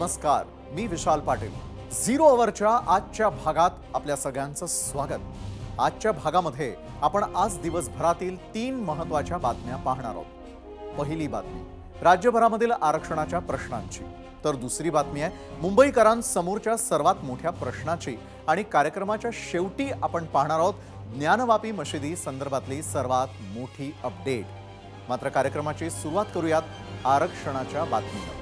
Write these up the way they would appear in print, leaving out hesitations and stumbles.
नमस्कार, मी विशाल पाटील। झिरो अवरच्या आजच्या भागात आपल्या सगळ्यांचं स्वागत। आजच्या भागामध्ये आपण आज दिवसभरातील 3 महत्त्वाच्या बातम्या पाहणार आहोत। पहिली बातमी राज्यभरामधील आरक्षणाच्या प्रश्नांची, तर दुसरी बातमी आहे मुंबईकरांसमोरच्या सर्वात मोठ्या प्रश्नाची आणि कार्यक्रमाच्या शेवटी आपण पाहणार आहोत ज्ञानवापी मशिदी संदर्भातली सर्वात मोठी अपडेट। मात्र कार्यक्रमाची सुरुवात करूयात आरक्षणाच्या बातमीने।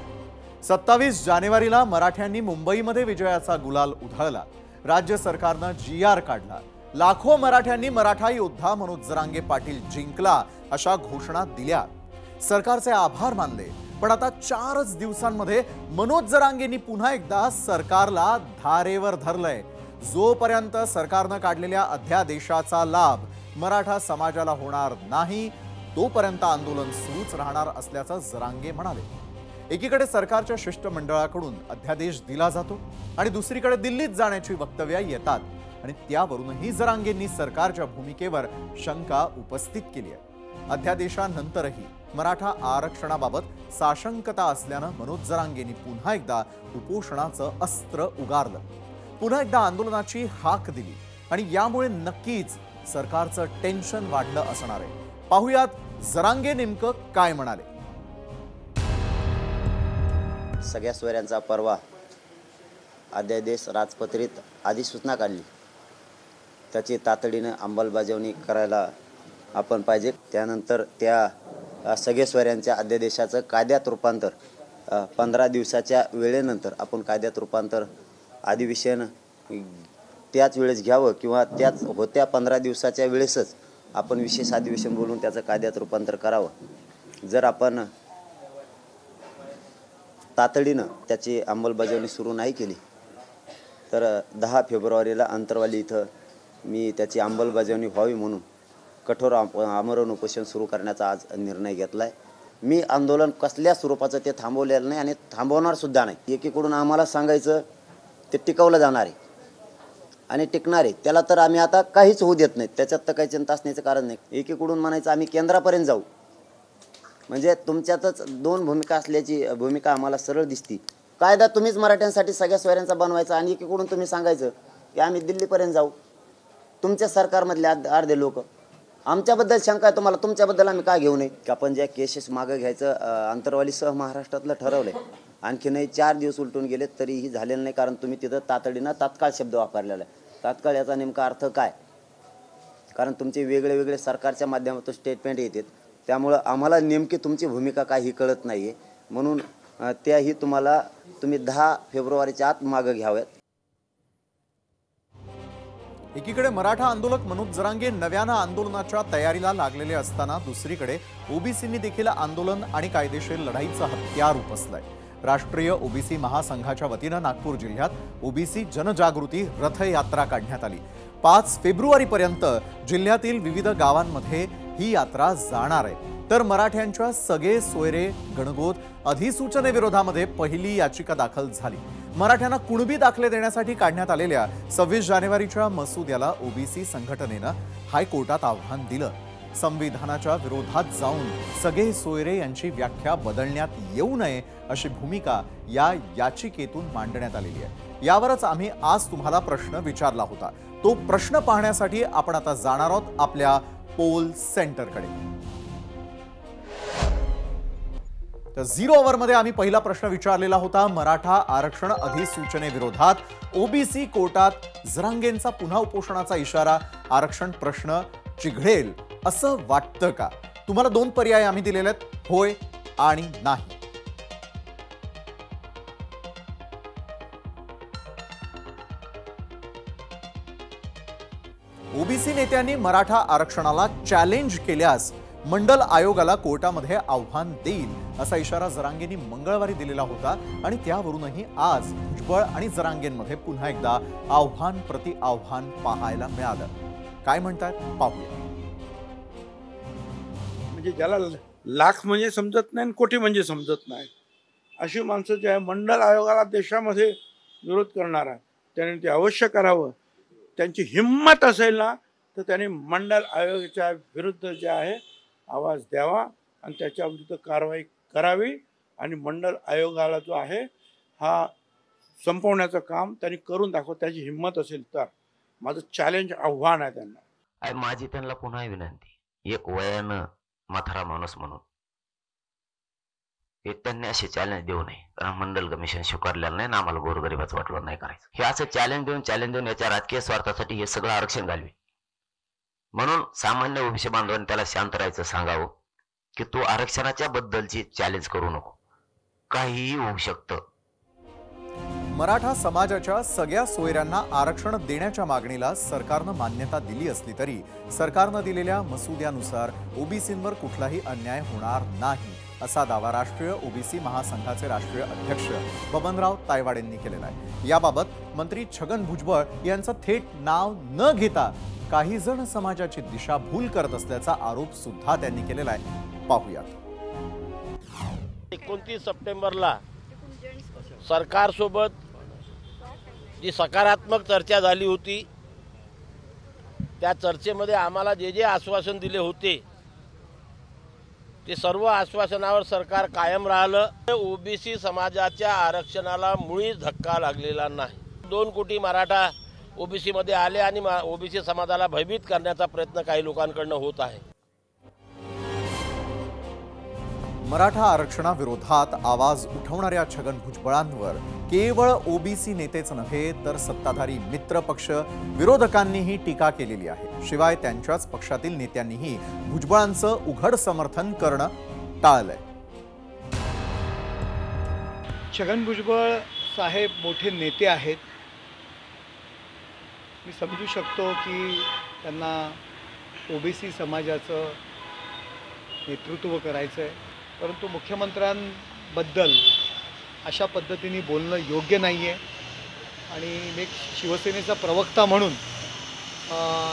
27 जानेवारीला मराठ्यांनी मुंबईमध्ये विजयाचा गुलाल उधळला। राज्य सरकारने GR काढला। लाखो मराठ्यांनी मराठा योद्धा मनोज जरांगे पाटील जिंकला अशा घोषणा दिल्या। सरकारचे आभार मानले। पण आता 4च दिवसांमध्ये मनोज जरांगेंनी पुन्हा एकदा सरकारला धारेवर धरलंय। जोपर्यंत सरकारने काढलेल्या अध्यादेशाचा लाभ मराठा समाजाला होणार नाही तोपर्यंत आंदोलन सुरूच राहणार असल्याचं जरांगे म्हणाले। एकीकडे सरकारच्या शिष्टमंडळाकडून अध्यादेश दिला जातो आणि दुसरीकडे दिल्लीत जाण्याची वक्तव्य येतात आणि त्यावरूनही जरांगेंनी सरकारच्या भूमिकेवर शंका उपस्थित केली आहे। अध्यादेशानंतरही मराठा आरक्षणाबाबत साशंकता असल्याने मनोज जरांगेंनी पुन्हा एकदा उपोषणाचं अस्त्र उगारलं। पुन्हा एकदा आंदोलनाची हाक दिली आणि यामुळे नक्कीच सरकारचं टेन्शन वाढलं असणार आहे। पाहुयात जरांगे नेमकं काय म्हणाले। सगळ्या सोयऱ्यांचा परवा अध्यादेश राजपत्रित अधिसूचना काढली, त्याची तातडीने अंमलबजावणी करायला आपण पाहिजे। त्यानंतर त्या सगळ्या सोयऱ्यांच्या अध्यादेशाचं कायद्यात रूपांतर 15 दिवसाच्या वेळेनंतर आपण कायद्यात रूपांतर अधिवेशन त्याच वेळेस घ्यावं किंवा त्याच होत्या 15 दिवसाच्या वेळेसच आपण विशेष अधिवेशन बोलून त्याचं कायद्यात रूपांतर करावं। जर आपण तातडीनं त्याची अंमलबजावणी सुरू नाही केली तर 10 फेब्रुवारीला अंतरवाली इथं मी त्याची अंमलबजावणी व्हावी म्हणून कठोर आमरण उपोषण सुरू करण्याचा आज निर्णय घेतला आहे। मी आंदोलन कसल्या स्वरूपाचं ते थांबवलेलं नाही आणि थांबवणार सुद्धा नाही। एकीकडून आम्हाला सांगायचं ते टिकवलं जाणार आहे आणि टिकणार आहे, त्याला तर आम्ही आता काहीच होऊ देत नाही, त्याच्यात तर काही चिंता असण्याचं कारण नाही। एकीकडून म्हणायचं आम्ही केंद्रापर्यंत जाऊ, म्हणजे तुमच्यातच 2 भूमिका असल्याची भूमिका आम्हाला सरळ दिसती। कायदा तुम्हीच मराठ्यांसाठी सगळ्या सोयऱ्यांचा बनवायचा आणि एकीकडून तुम्ही सांगायचं की आम्ही दिल्लीपर्यंत जाऊ। तुमच्या सरकारमधले अर्धे लोक आमच्याबद्दल शंका आहे तुम्हाला, तुमच्याबद्दल आम्ही काय घेऊ नये की आपण ज्या केसेस मागं घ्यायचं अंतरवालीसह महाराष्ट्रातलं ठरवलंय। आणखीनही 4 दिवस उलटून गेले तरीही झालेलं नाही, कारण तुम्ही तिथं तातडीनं तात्काळ शब्द वापरलेला आहे। तात्काळ याचा नेमका अर्थ काय? कारण तुमचे वेगळे वेगळे सरकारच्या माध्यमातून स्टेटमेंट येतात, त्यामुळं आम्हाला नेमकी तुमची भूमिका काय ही कळत नाही आहे। म्हणून त्याही तुम्ही 10 फेब्रुवारीच्या आत मागं घ्याव्यात। एकीकडे मराठा आंदोलक मनोज जरांगे नव्यानं आंदोलनाच्या तयारीला लागलेले असताना दुसरीकडे ओबीसींनी देखील आंदोलन आणि कायदेशीर लढाईचं हत्यार उपसलंय। राष्ट्रीय ओबीसी महासंघाच्या वतीनं नागपूर जिल्ह्यात ओबीसी जनजागृती रथयात्रा काढण्यात आली। 5 फेब्रुवारीपर्यंत जिल्ह्यातील विविध गावांमध्ये ही यात्रा जाणार आहे। तर मराठ्यांच्या सगळे सोयरे गणगोत अधिसूचनेविरोधामध्ये पहिली याचिका दाखल झाली। मराठ्यांना कुणबी दाखले देण्यासाठी काढण्यात आलेल्या 26 जानेवारीच्या मसुद्याला ओबीसी संघटनेनं हायकोर्टात आव्हान दिलं। संविधानाच्या विरोधात जाऊन सगळे सोयरे यांची व्याख्या बदलण्यात येऊ नये अशी भूमिका या याचिकेतून मांडण्यात आलेली आहे। यावरच आम्ही आज तुम्हाला प्रश्न विचारला होता। तो प्रश्न पाहण्यासाठी आपण आता जाणार आहोत आपल्या पोल सेंटरकडे। तर झिरो अवरमध्ये आम्ही पहिला प्रश्न विचारलेला होता, मराठा आरक्षण अधिसूचनेविरोधात ओबीसी कोर्टात जरांगेंचा पुन्हा उपोषणाचा इशारा, आरक्षण प्रश्न चिघळेल असं वाटतं का? तुम्हाला 2 पर्याय आम्ही दिलेले आहेत, होय आणि नाही। ओबीसी नेत्यांनी मराठा आरक्षणाला चॅलेंज केल्यास मंडल आयोगाला कोर्टामध्ये आव्हान देईल असा इशारा जरांगेंनी मंगळवारी दिलेला होता आणि त्यावरूनही आज भुजबळ आणि जरांगेंमध्ये पुन्हा एकदा आव्हान प्रति आव्हान पाहायला मिळालं। काय म्हणतात पाहूया। म्हणजे ज्याला लाख म्हणजे समजत नाही आणि कोटी म्हणजे समजत नाही अशी माणसं जे आहे मंडल आयोगाला देशामध्ये विरोध करणारा, त्याने ते अवश्य करावं। त्यांची हिम्मत असेल ना तर त्याने मंडल आयोगाच्या विरुद्ध जे आहे आवाज द्यावा आणि त्याच्या विरुद्ध कारवाई करावी आणि मंडल आयोगाला जो आहे हा संपवण्याचं काम त्यांनी करून दाखव, त्याची हिंमत असेल तर. माझं चॅलेंज, आव्हान आहे त्यांना. माझी त्यांना पुन्हा विनंती, एक वयानं म्हातारा माणूस म्हणून त्यांनी असे चॅलेंज देऊ नये, कारण मंडल कमिशन स्वीकारलेलं नाही ना, आम्हाला गोरगरिबाचं वाटलं नाही करायचं. हे असं चॅलेंज देऊन याच्या राजकीय स्वार्थासाठी हे सगळं आरक्षण घालवे. म्हणून सामान्य ओबीसी बांधवांनी त्याला शांत राहायचं, सांगावं की तू आरक्षणाच्या बद्दलची चॅलेंज करू नको, काहीही होऊ शकतं. मराठा समाजाच्या सगळ्या सोयऱ्यांना आरक्षण देण्याच्या मागणीला सरकारनं मान्यता दिली असली तरी सरकारनं दिलेल्या मसुद्यानुसार ओबीसींवर कुठलाही अन्याय होणार नाही, असा दावा राष्ट्रीय ओबीसी महासंघाचे राष्ट्रीय अध्यक्ष बबनराव तायवाडेंनी केलेला आहे. याबाबत मंत्री छगन भुजबळ यांचं थेट नाव न घेता काही जण समाजाची दिशाभूल करत असल्याचा आरोप सुद्धा त्यांनी केलेला आहे. पाहूयात. 29 सप्टेंबरला सरकारसोबत जी सकारात्मक चर्चा झाली होती, त्या चर्चेमध्ये आम्हाला जे जे आश्वासन दिले होते ते सर्व आश्वासनावर सरकार कायम राहिलं. ओबीसी समाजाच्या आरक्षणाला मुळीच धक्का लागलेला नाही. 2 कोटी मराठा ओबीसी मध्ये आले आणि ओबीसी समाजाला भयभीत करण्याचा प्रयत्न काही लोकांकडून होत आहे. मराठा आरक्षणाविरोधात आवाज उठवणाऱ्या छगन भुजबळांवर केवळ ओबीसी नेतेच नव्हे तर सत्ताधारी मित्र पक्ष विरोधकांनीही टीका केलेली आहे. शिवाय त्यांच्याच पक्षातील नेत्यांनीही भुजबळांचं उघड समर्थन करणं टाळलंय. छगन भुजबळ साहेब मोठे नेते आहेत. मी समजू शकतो की त्यांना ओबीसी समाजाचं नेतृत्व करायचं आहे, परंतु मुख्यमंत्र्यांबद्दल अशा पद्धतीने बोलणं योग्य नाही आहे. आणि मी एक शिवसेनेचा प्रवक्ता म्हणून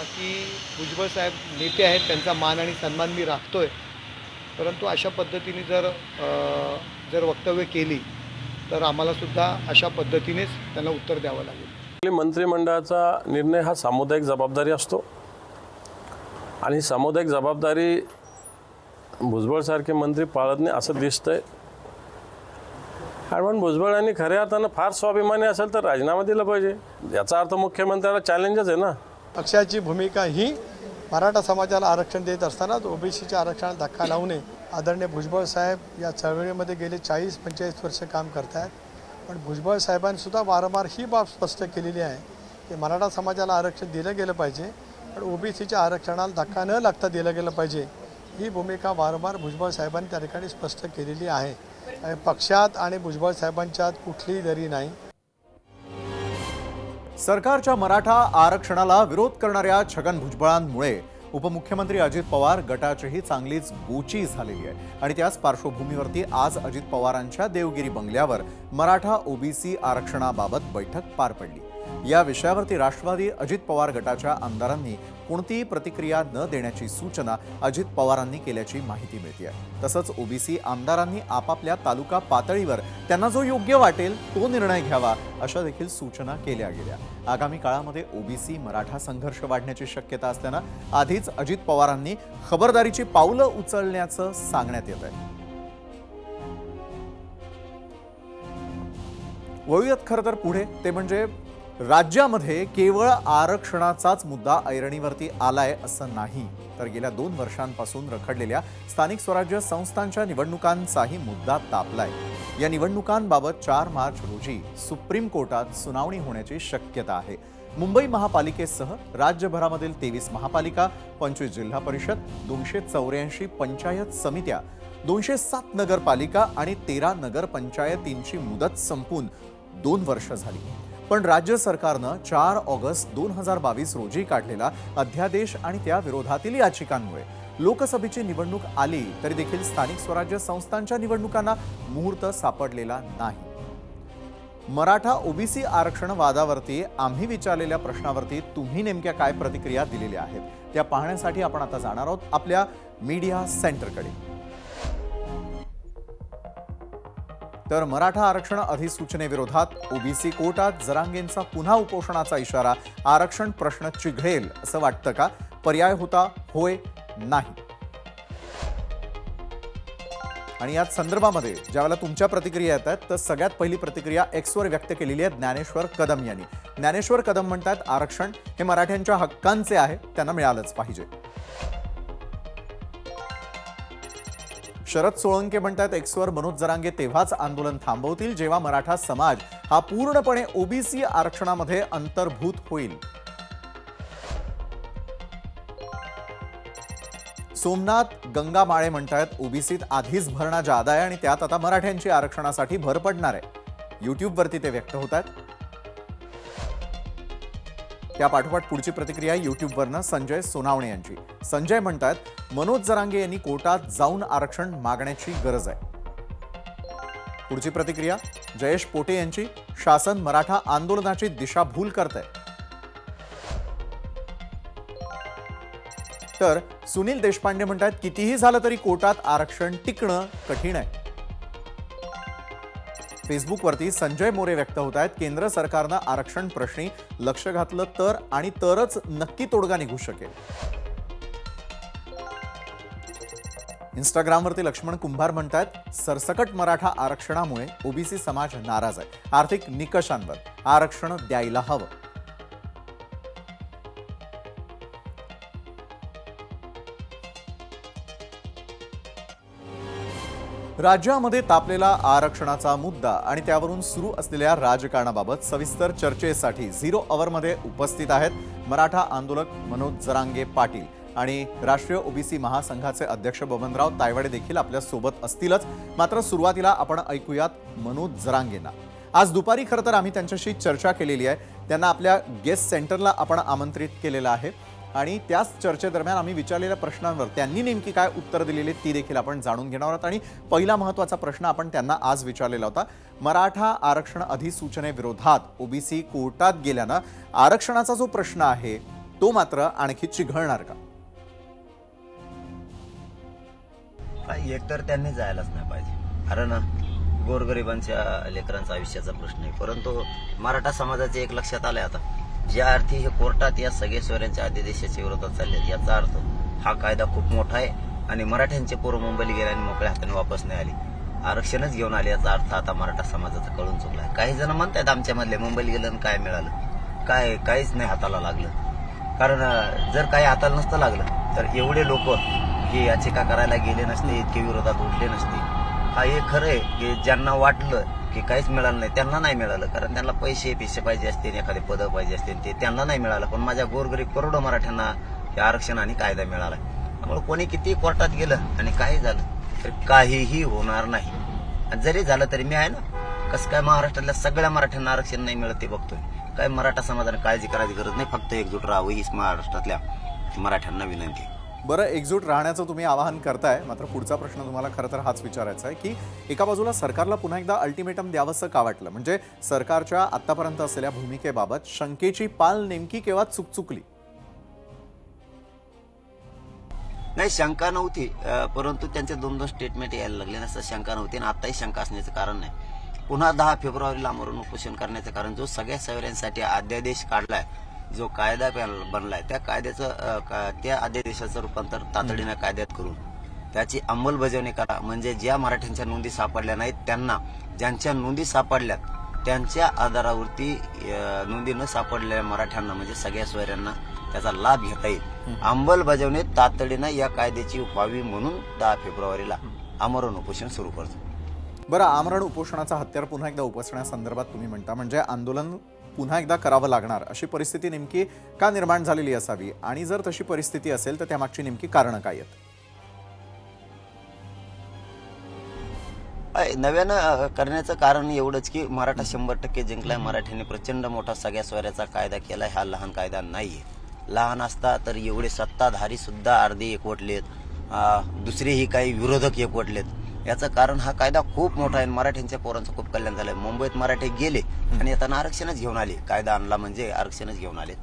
की भुजबळ साहेब नेते आहेत, त्यांचा मान आणि सन्मान मी राखतोय, परंतु अशा पद्धतीने जर वक्तव्य केली तर आम्हालासुद्धा अशा पद्धतीनेच त्यांना उत्तर द्यावं लागेल. मंत्रिमंडळाचा निर्णय हा सामुदायिक जबाबदारी असतो आणि सामुदायिक जबाबदारी भुजबळ सारखे मंत्री पाळत नाही असं दिसतंय. कारण भुजबळांनी खऱ्या अर्थानं फार स्वाभिमानी असेल तर राजीनामा दिला पाहिजे. याचा अर्थ मुख्यमंत्र्याला चॅलेंजच आहे ना. पक्षाची भूमिका ही मराठा समाजाला आरक्षण देत असतानाच ओबीसीच्या आरक्षणाला धक्का लावू नये. आदरणीय भुजबळ साहेब या चळवळीमध्ये गेले 40-45 वर्ष काम करत आहेत, पण भुजबळ साहेबांनीसुद्धा वारंवार ही बाब स्पष्ट केलेली आहे की मराठा समाजाला आरक्षण दिलं गेलं पाहिजे, पण ओबीसीच्या आरक्षणाला धक्का न लागता दिलं गेलं पाहिजे. ही भूमिका वारंवार भुजबळ साहेबांनी त्या ठिकाणी स्पष्ट केलेली आहे. आणि पक्षात आणि भुजबळ साहेबांच्यात कुठलीही दरी नाही. सरकारच्या मराठा आरक्षणाला विरोध करणाऱ्या छगन भुजबळांमुळे उपमुख्यमंत्री अजित पवार गटाचीही चांगलीच गोची झालेली आहे. आणि त्याच पार्श्वभूमीवरती आज अजित पवारांच्या देवगिरी बंगल्यावर मराठा ओबीसी आरक्षणाबाबत बैठक पार पडली. या विषयावरती राष्ट्रवादी अजित पवार गटाच्या आमदारांनी कोणतीही प्रतिक्रिया न देण्याची सूचना अजित पवारांनी केल्याची माहिती मिळते. तसंच ओबीसी आमदारांनी आपापल्या तालुका पातळीवर त्यांना जो योग्य वाटेल तो निर्णय घ्यावा अशा देखील सूचना केल्या गेल्या. आगामी काळामध्ये ओबीसी मराठा संघर्ष वाढण्याची शक्यता असल्यानं आधीच अजित पवारांनी खबरदारीची पावलं उचलण्याचं सांगण्यात येत आहे. वळूयात खरं तर पुढे, ते म्हणजे राज्यामध्ये केवळ आरक्षणाचाच मुद्दा ऐरणीवरती आलाय असं नाही, तर गेल्या 2 वर्षांपासून रखडलेल्या स्थानिक स्वराज्य संस्थांच्या निवडणुकांचाही मुद्दा तापलाय. या निवडणुकांबाबत 4 मार्च रोजी सुप्रीम कोर्टात सुनावणी होण्याची शक्यता आहे. मुंबई महापालिकेसह राज्यभरामधील 23 महापालिका, 25 जिल्हा परिषद, 284 पंचायत समित्या, 207 नगरपालिका आणि 13 नगरपंचायतींची मुदत संपून 2 वर्ष झाली. पण राज्य सरकारनं 4 ऑगस्ट 2022 रोजी काढलेला अध्यादेश आणि त्या विरोधातील याचिकांमुळे लोकसभेची निवडणूक आली तरी देखील स्थानिक स्वराज्य संस्थांच्या निवडणुकांना मुहूर्त सापडलेला नाही. मराठा ओबीसी आरक्षण वादावरती आम्ही विचारलेल्या प्रश्नावरती तुम्ही नेमक्या काय प्रतिक्रिया दिलेल्या आहेत त्या पाहण्यासाठी आपण आता जाणार आहोत आपल्या मीडिया सेंटरकडे. तर मराठा आरक्षण अधिसूचनेविरोधात ओबीसी कोर्टात जरांगेंचा पुन्हा उपोषणाचा इशारा. आरक्षण प्रश्न चिघळेल असं वाटतं का? पर्याय होता होय नाही. आणि याच संदर्भामध्ये ज्यावेळेला तुमच्या प्रतिक्रिया येत आहेत तर सगळ्यात पहिली प्रतिक्रिया एक्सवर व्यक्त केलेली आहे ज्ञानेश्वर कदम यांनी. ज्ञानेश्वर कदम म्हणतात, आरक्षण हे मराठ्यांच्या हक्कांचे आहे, त्यांना मिळालंच पाहिजे. शरद सोळंके म्हणतात, एक्सवर मनोज जरांगे तेव्हाच आंदोलन थांबवतील जेव्हा मराठा समाज हा पूर्णपणे ओबीसी आरक्षणामध्ये अंतर्भूत होईल. सोमनाथ गंगा माळे म्हणतात, ओबीसीत आधीच भरणा जादा आहे आणि त्यात आता मराठ्यांची आरक्षणासाठी भर पडणार आहे. युट्यूबवरती ते व्यक्त होतात. त्या पाठोपाठ पुढची प्रतिक्रिया युट्यूबवरनं संजय सोनावणे यांची. संजय म्हणतात, मनोज जरांगे यांनी कोर्टात जाऊन आरक्षण मागण्याची गरज आहे. पुढची प्रतिक्रिया जयेश पोटे यांची. शासन मराठा आंदोलनाची दिशाभूल करतंय. तर सुनील देशपांडे म्हणतात, कितीही झालं तरी कोर्टात आरक्षण टिकणं कठीण आहे. फेसबुकवरती संजय मोरे व्यक्त होत आहेत, केंद्र सरकारनं आरक्षण प्रश्नी लक्ष घातलं तर आणि तरच नक्की तोडगा निघू शकेल. इंस्टाग्रामवरती लक्ष्मण कुंभार म्हणतात, सरसकट मराठा आरक्षणामुळे ओबीसी समाज नाराज आहे. आर्थिक निकषांवर आरक्षण द्यायला हवं. राज्यामध्ये तापलेला आरक्षणाचा मुद्दा आणि त्यावरून सुरू असलेल्या राजकारणाबाबत सविस्तर चर्चेसाठी 0 अवरमध्ये उपस्थित आहेत मराठा आंदोलक मनोज जरांगे पाटील आणि राष्ट्रीय ओबीसी महासंघाचे अध्यक्ष बबनराव तायवाडे देखील आपल्या सोबत असतीलच. मात्र सुरुवातीला आपण ऐकूयात मनोज जरांगेंना. आज दुपारी खरं तर आम्ही त्यांच्याशी चर्चा केलेली आहे. त्यांना आपल्या गेस्ट सेंटरला आपण आमंत्रित केलेलं आहे आणि त्याच चर्चेदरम्यान आम्ही विचारलेल्या प्रश्नांवर त्यांनी नेमकी काय उत्तर दिलेली ती देखील आपण जाणून घेणार आहोत. आणि पहिला महत्त्वाचा प्रश्न आपण त्यांना आज विचारलेला होता, मराठा आरक्षण अधिसूचनेविरोधात ओबीसी कोर्टात गेल्यानं आरक्षणाचा जो प्रश्न आहे तो मात्र आणखी चिघळणार का? एकतर त्यांनी जायलाच नाही पाहिजे, कारण गोरगरिबांच्या लेकरांचा आयुष्याचा प्रश्न आहे. परंतु मराठा समाजाचे एक लक्षात आलंय आता, ज्या अर्थी हे कोर्टात या सगळे सोयऱ्यांच्या आदेशाच्या विरोधात चालले, याचा अर्थ हा कायदा खूप मोठा आहे आणि मराठ्यांचे पोरं मुंबईला गेले आणि मोकळ्या हाताने वापस नाही आले, आरक्षणच घेऊन आले, याचा अर्थ आता मराठा समाजाचा कळून चुकलाय. काही जण म्हणतात आमच्या मधले मुंबईला गेलं आणि काय मिळालं, काहीच नाही हाताला लागलं. कारण जर काही हाताला नसतं लागलं तर एवढे लोक हे याचिका करायला गेले नसते, इतके विरोधात उठले नसते. हा एक खरं आहे की ज्यांना वाटलं की काहीच मिळालं नाही त्यांना नाही मिळालं, कारण त्यांना पैसे पाहिजे असते, एखादे पद पाहिजे असते, ते त्यांना नाही मिळालं. पण माझ्या गोरगरीब करोडो मराठ्यांना हे आरक्षण आणि कायदा मिळाला. त्यामुळे कोणी किती कोर्टात गेलं आणि काही झालं तर काहीही होणार नाही. जरी झालं तरी मी आहे ना, कसं काय महाराष्ट्रातल्या सगळ्या मराठ्यांना आरक्षण नाही मिळत ते बघतोय. काय मराठा समाजाने काळजी करायची गरज नाही, फक्त एकजूट राहावं हीच महाराष्ट्रातल्या मराठ्यांना विनंती. बरं, एकजूट राहण्याचं तुम्ही आवाहन करताय, मात्र पुढचा प्रश्न तुम्हाला खरं तर हाच विचारायचा आहे की एका बाजूला सरकारला पुन्हा एकदा अल्टिमेटम द्यावंसं का वाटलं? म्हणजे सरकारच्या आतापर्यंत असलेल्या भूमिकेबाबत शंकेची पाल नेमकी केव्हा चुकली? नाही, शंका नव्हती, परंतु त्यांचे 2 स्टेटमेंट यायला लागले नसतं. शंका नव्हती आणि आताही शंका असण्याचं कारण नाही. पुन्हा 10 फेब्रुवारीला आमरण उपोषण करण्याचं कारण, जो सगळ्या सोयऱ्यांसाठी अध्यादेश काढलाय, जो कायदा बनलाय, त्या कायद्याचं त्या अध्यादेशाचं रूपांतर तातडीनं कायद्यात करून त्याची अंमलबजावणी करा. म्हणजे ज्या मराठ्यांच्या नोंदी सापडल्या नाहीत त्यांना, ज्यांच्या नोंदी सापडल्यात त्यांच्या आधारावरती नोंदी न सापडलेल्या मराठ्यांना म्हणजे सगळ्या सोयऱ्यांना त्याचा लाभ घेता येईल. अंमलबजावणी तातडीनं या कायद्याची व्हावी म्हणून 10 फेब्रुवारीला आमरण उपोषण सुरू करतो. बरं, आमरण उपोषणाचा हत्यार पुन्हा एकदा उपसण्यासंदर्भात तुम्ही म्हणता, म्हणजे आंदोलन पुन्हा एकदा करावं लागणार अशी परिस्थिती नेमकी का निर्माण झालेली असावी आणि जर तशी परिस्थिती असेल तर त्यामागची नेमकी कारणं काय आहेत? नव्यानं करण्याचं कारण एवढंच की मराठा 100% जिंकलाय, मराठ्यांनी प्रचंड मोठा सगळ्या सोयऱ्याचा कायदा केलाय. हा लहान कायदा नाहीये. लहान असता तर एवढे सत्ताधारी सुद्धा अर्धे एकवटलेत, दुसरेही काही विरोधक एकवटलेत. याचं कारण हा कायदा खूप मोठा आहे. मराठ्यांच्या पोरांचं खूप कल्याण झालंय. मुंबईत मराठी गेले आणि येताना आरक्षणच घेऊन आले. कायदा आणला म्हणजे आरक्षणच घेऊन आले.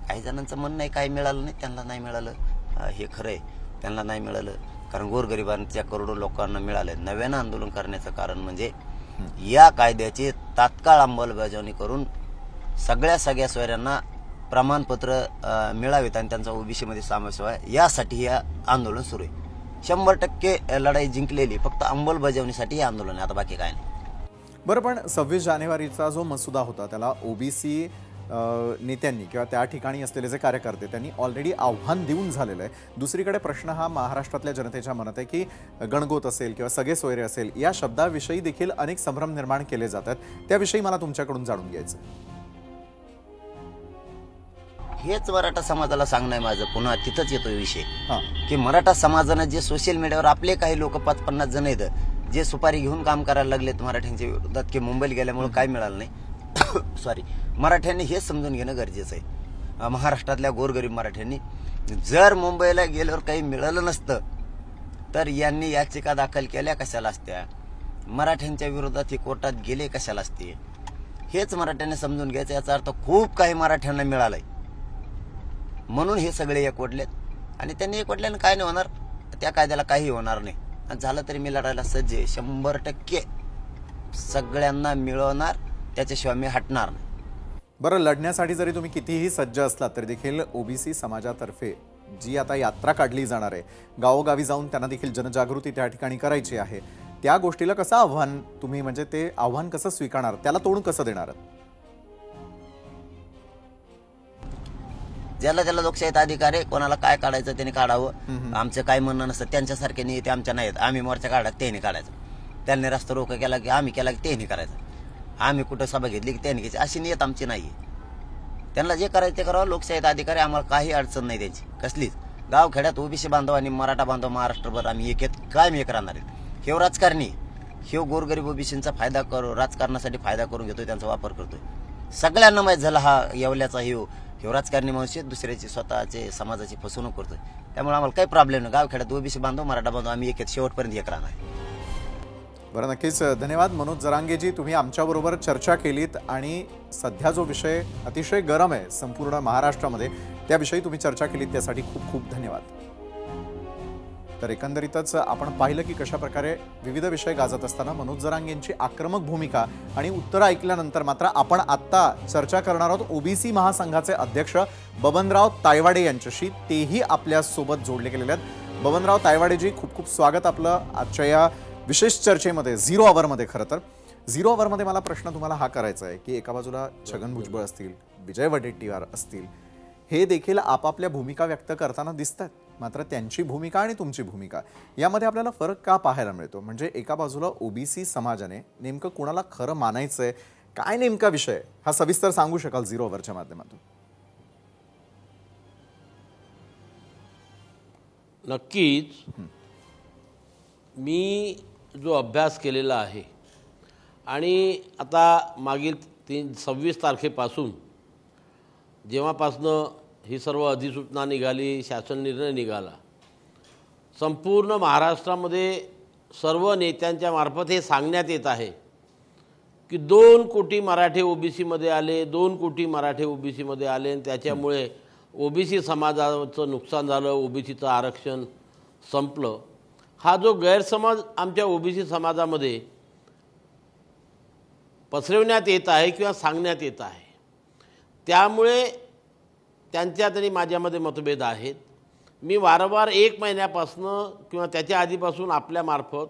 काही जणांचं म्हणणं आहे काही मिळालं नाही, त्यांना नाही मिळालं. हे खरं आहे, त्यांना नाही मिळालं कारण गोरगरिबांच्या करोडो लोकांना मिळालं. नव्यानं आंदोलन करण्याचं कारण म्हणजे या कायद्याची तात्काळ अंमलबजावणी करून सगळ्या सोयऱ्यांना प्रमाणपत्र मिळावेत आणि त्यांचा ओबीसी मध्ये समावेश व्हावा, यासाठी हे आंदोलन सुरू आहे. 100% लढाई जिंकलेली. फक्त अंमलबजावणीसाठी हे आंदोलन आहे, आता बाकी काय नाही. बरं, पण 26 जानेवारीचा जो मसुदा होता त्याला ओबीसी नेत्यांनी किंवा त्या ठिकाणी असलेले जे कार्यकर्ते त्यांनी ऑलरेडी आव्हान देऊन झालेलं आहे. दुसरीकडे प्रश्न हा महाराष्ट्रातल्या जनतेच्या मनात आहे की गणगोत असेल किंवा सगळे सोयरे असेल या शब्दाविषयी देखील अनेक संभ्रम निर्माण केले जातात. त्याविषयी मला तुमच्याकडून जाणून घ्यायचं. हेच मराठा समाजाला सांगणं आहे माझं. पुन्हा तिथंच येतो विषय हां, की मराठा समाजानं जे सोशल मीडियावर आपले काही लोक 5-50 जण आहेत जे सुपारी घेऊन काम करायला लागलेत मराठ्यांच्या विरोधात की मुंबईला गेल्यामुळे काय मिळालं नाही सॉरी, मराठ्यांनी हे समजून घेणं गरजेचं आहे. महाराष्ट्रातल्या गोरगरीब मराठ्यांनी जर मुंबईला गेल्यावर काही मिळालं नसतं तर यांनी याचिका दाखल केल्या कशाला असत्या, मराठ्यांच्या विरोधात हे कोर्टात गेले कशाला असते, हेच मराठ्यांनी समजून घ्यायचं. याचा अर्थ खूप काही मराठ्यांना मिळालंय म्हणून हे सगळे एकवटलेत आणि त्यांनी एकवटल्यानं काय नाही होणार, त्या कायद्याला काही होणार नाही. आणि झालं तरी मी लढायला सज्ज आहे. 100% सगळ्यांना मिळवणार, त्याच्याशिवाय मी हटणार नाही. बरं, लढण्यासाठी जरी तुम्ही कितीही सज्ज असलात तरी देखील ओबीसी समाजातर्फे जी आता यात्रा काढली जाणार आहे, गावोगावी जाऊन त्यांना देखील जनजागृती त्या ठिकाणी करायची आहे, त्या गोष्टीला कसं आव्हान तुम्ही म्हणजे ते आव्हान कसं स्वीकारणार, त्याला तोंड कसं देणार? ज्याला ज्याला लोकशाहीत अधिकार आहे, कोणाला काय काढायचं त्याने काढावं. आमचं काय म्हणणं नसतं, त्यांच्यासारखे नाही ते आमच्या नाहीत. आम्ही मोर्चा काढला त्याने काढायचं, त्यांनी रस्ता रोका केला की आम्ही केला की त्याने करायचं, आम्ही कुठं सभा घेतली की त्याने घ्यायची, अशी नियत आमची नाही. त्यांना जे करायचं ते करावं. लोकशाहीत अधिकारी, आम्हाला काही अडचण नाही त्यांची कसलीच. गावखेड्यात ओबीसी बांधव आणि मराठा बांधव महाराष्ट्रभर आम्ही एक कायम एक राहणार आहेत. हे राजकारणी हे गोरगरीब ओबीसींचा फायदा करू, राजकारणासाठी फायदा करून घेतोय, त्यांचा वापर करतोय. सगळ्यांना माहीत झाला हा येवल्याचा हे राजकारणी माणूस दुसऱ्याची स्वतःचे समाजाची फसवणूक करतोय. त्यामुळे आम्हाला काही प्रॉब्लेम नाही. गावखेड्यात ओबीसी बांधव मराठा बांधव आम्ही एक शेवटपर्यंत एक राहणार. बरं, नक्कीच धन्यवाद मनोज जरांगेजी, तुम्ही आमच्याबरोबर चर्चा केलीत आणि सध्या जो विषय अतिशय गरम आहे संपूर्ण महाराष्ट्रामध्ये त्याविषयी तुम्ही चर्चा केलीत, त्यासाठी खूप खूप धन्यवाद. तर एकंदरीतच आपण पाहिलं की कशा प्रकारे विविध विषय गाजत असताना मनोज जरांगेंची आक्रमक भूमिका आणि उत्तरं ऐकल्यानंतर मात्र आपण आत्ता चर्चा करणार आहोत ओबीसी महासंघाचे अध्यक्ष बबनराव तायवाडे यांच्याशी. तेही आपल्यासोबत जोडले गेलेले आहेत. बबनराव तायवाडेजी, खूप खूप स्वागत आपलं आजच्या या विशेष चर्चेमध्ये, झिरो अवरमध्ये. खरं तर झिरो अवरमध्ये मला प्रश्न तुम्हाला हा करायचा आहे की एका बाजूला छगन भुजबळ असतील, विजय वडेट्टीवार असतील, हे देखील आपापल्या भूमिका व्यक्त करताना दिसतात. मात्र त्यांची भूमिका आणि तुमची भूमिका यामध्ये आपल्याला फरक का पाहायला मिळतो? म्हणजे एका बाजूला ओबीसी समाजाने नेमकं कुणाला खरं मानायचंय, काय नेमका विषय, हा सविस्तर सांगू शकाल झिरो अवरच्या माध्यमातून? नक्कीच. मी जो अभ्यास केलेला आहे आणि आता मागील 26 तारखेपासून जेव्हापासनं ही सर्व अधिसूचना निघाली, शासन निर्णय निघाला, संपूर्ण महाराष्ट्रामध्ये सर्व नेत्यांच्या मार्फत हे सांगण्यात येत आहे की 2 कोटी मराठे ओबीसीमध्ये आले, 2 कोटी मराठे ओबीसीमध्ये आले आणि त्याच्यामुळे ओबीसी समाजाचं नुकसान झालं, ओबीसीचं आरक्षण संपलं. हा जो गैरसमज आमच्या ओबीसी समाजामध्ये पसरवण्यात येत आहे किंवा सांगण्यात येत आहे, त्यामुळे त्यांच्यात आणि माझ्यामध्ये मतभेद आहेत. मी वारंवार 1 महिन्यापासून किंवा त्याच्या आधीपासून आपल्यामार्फत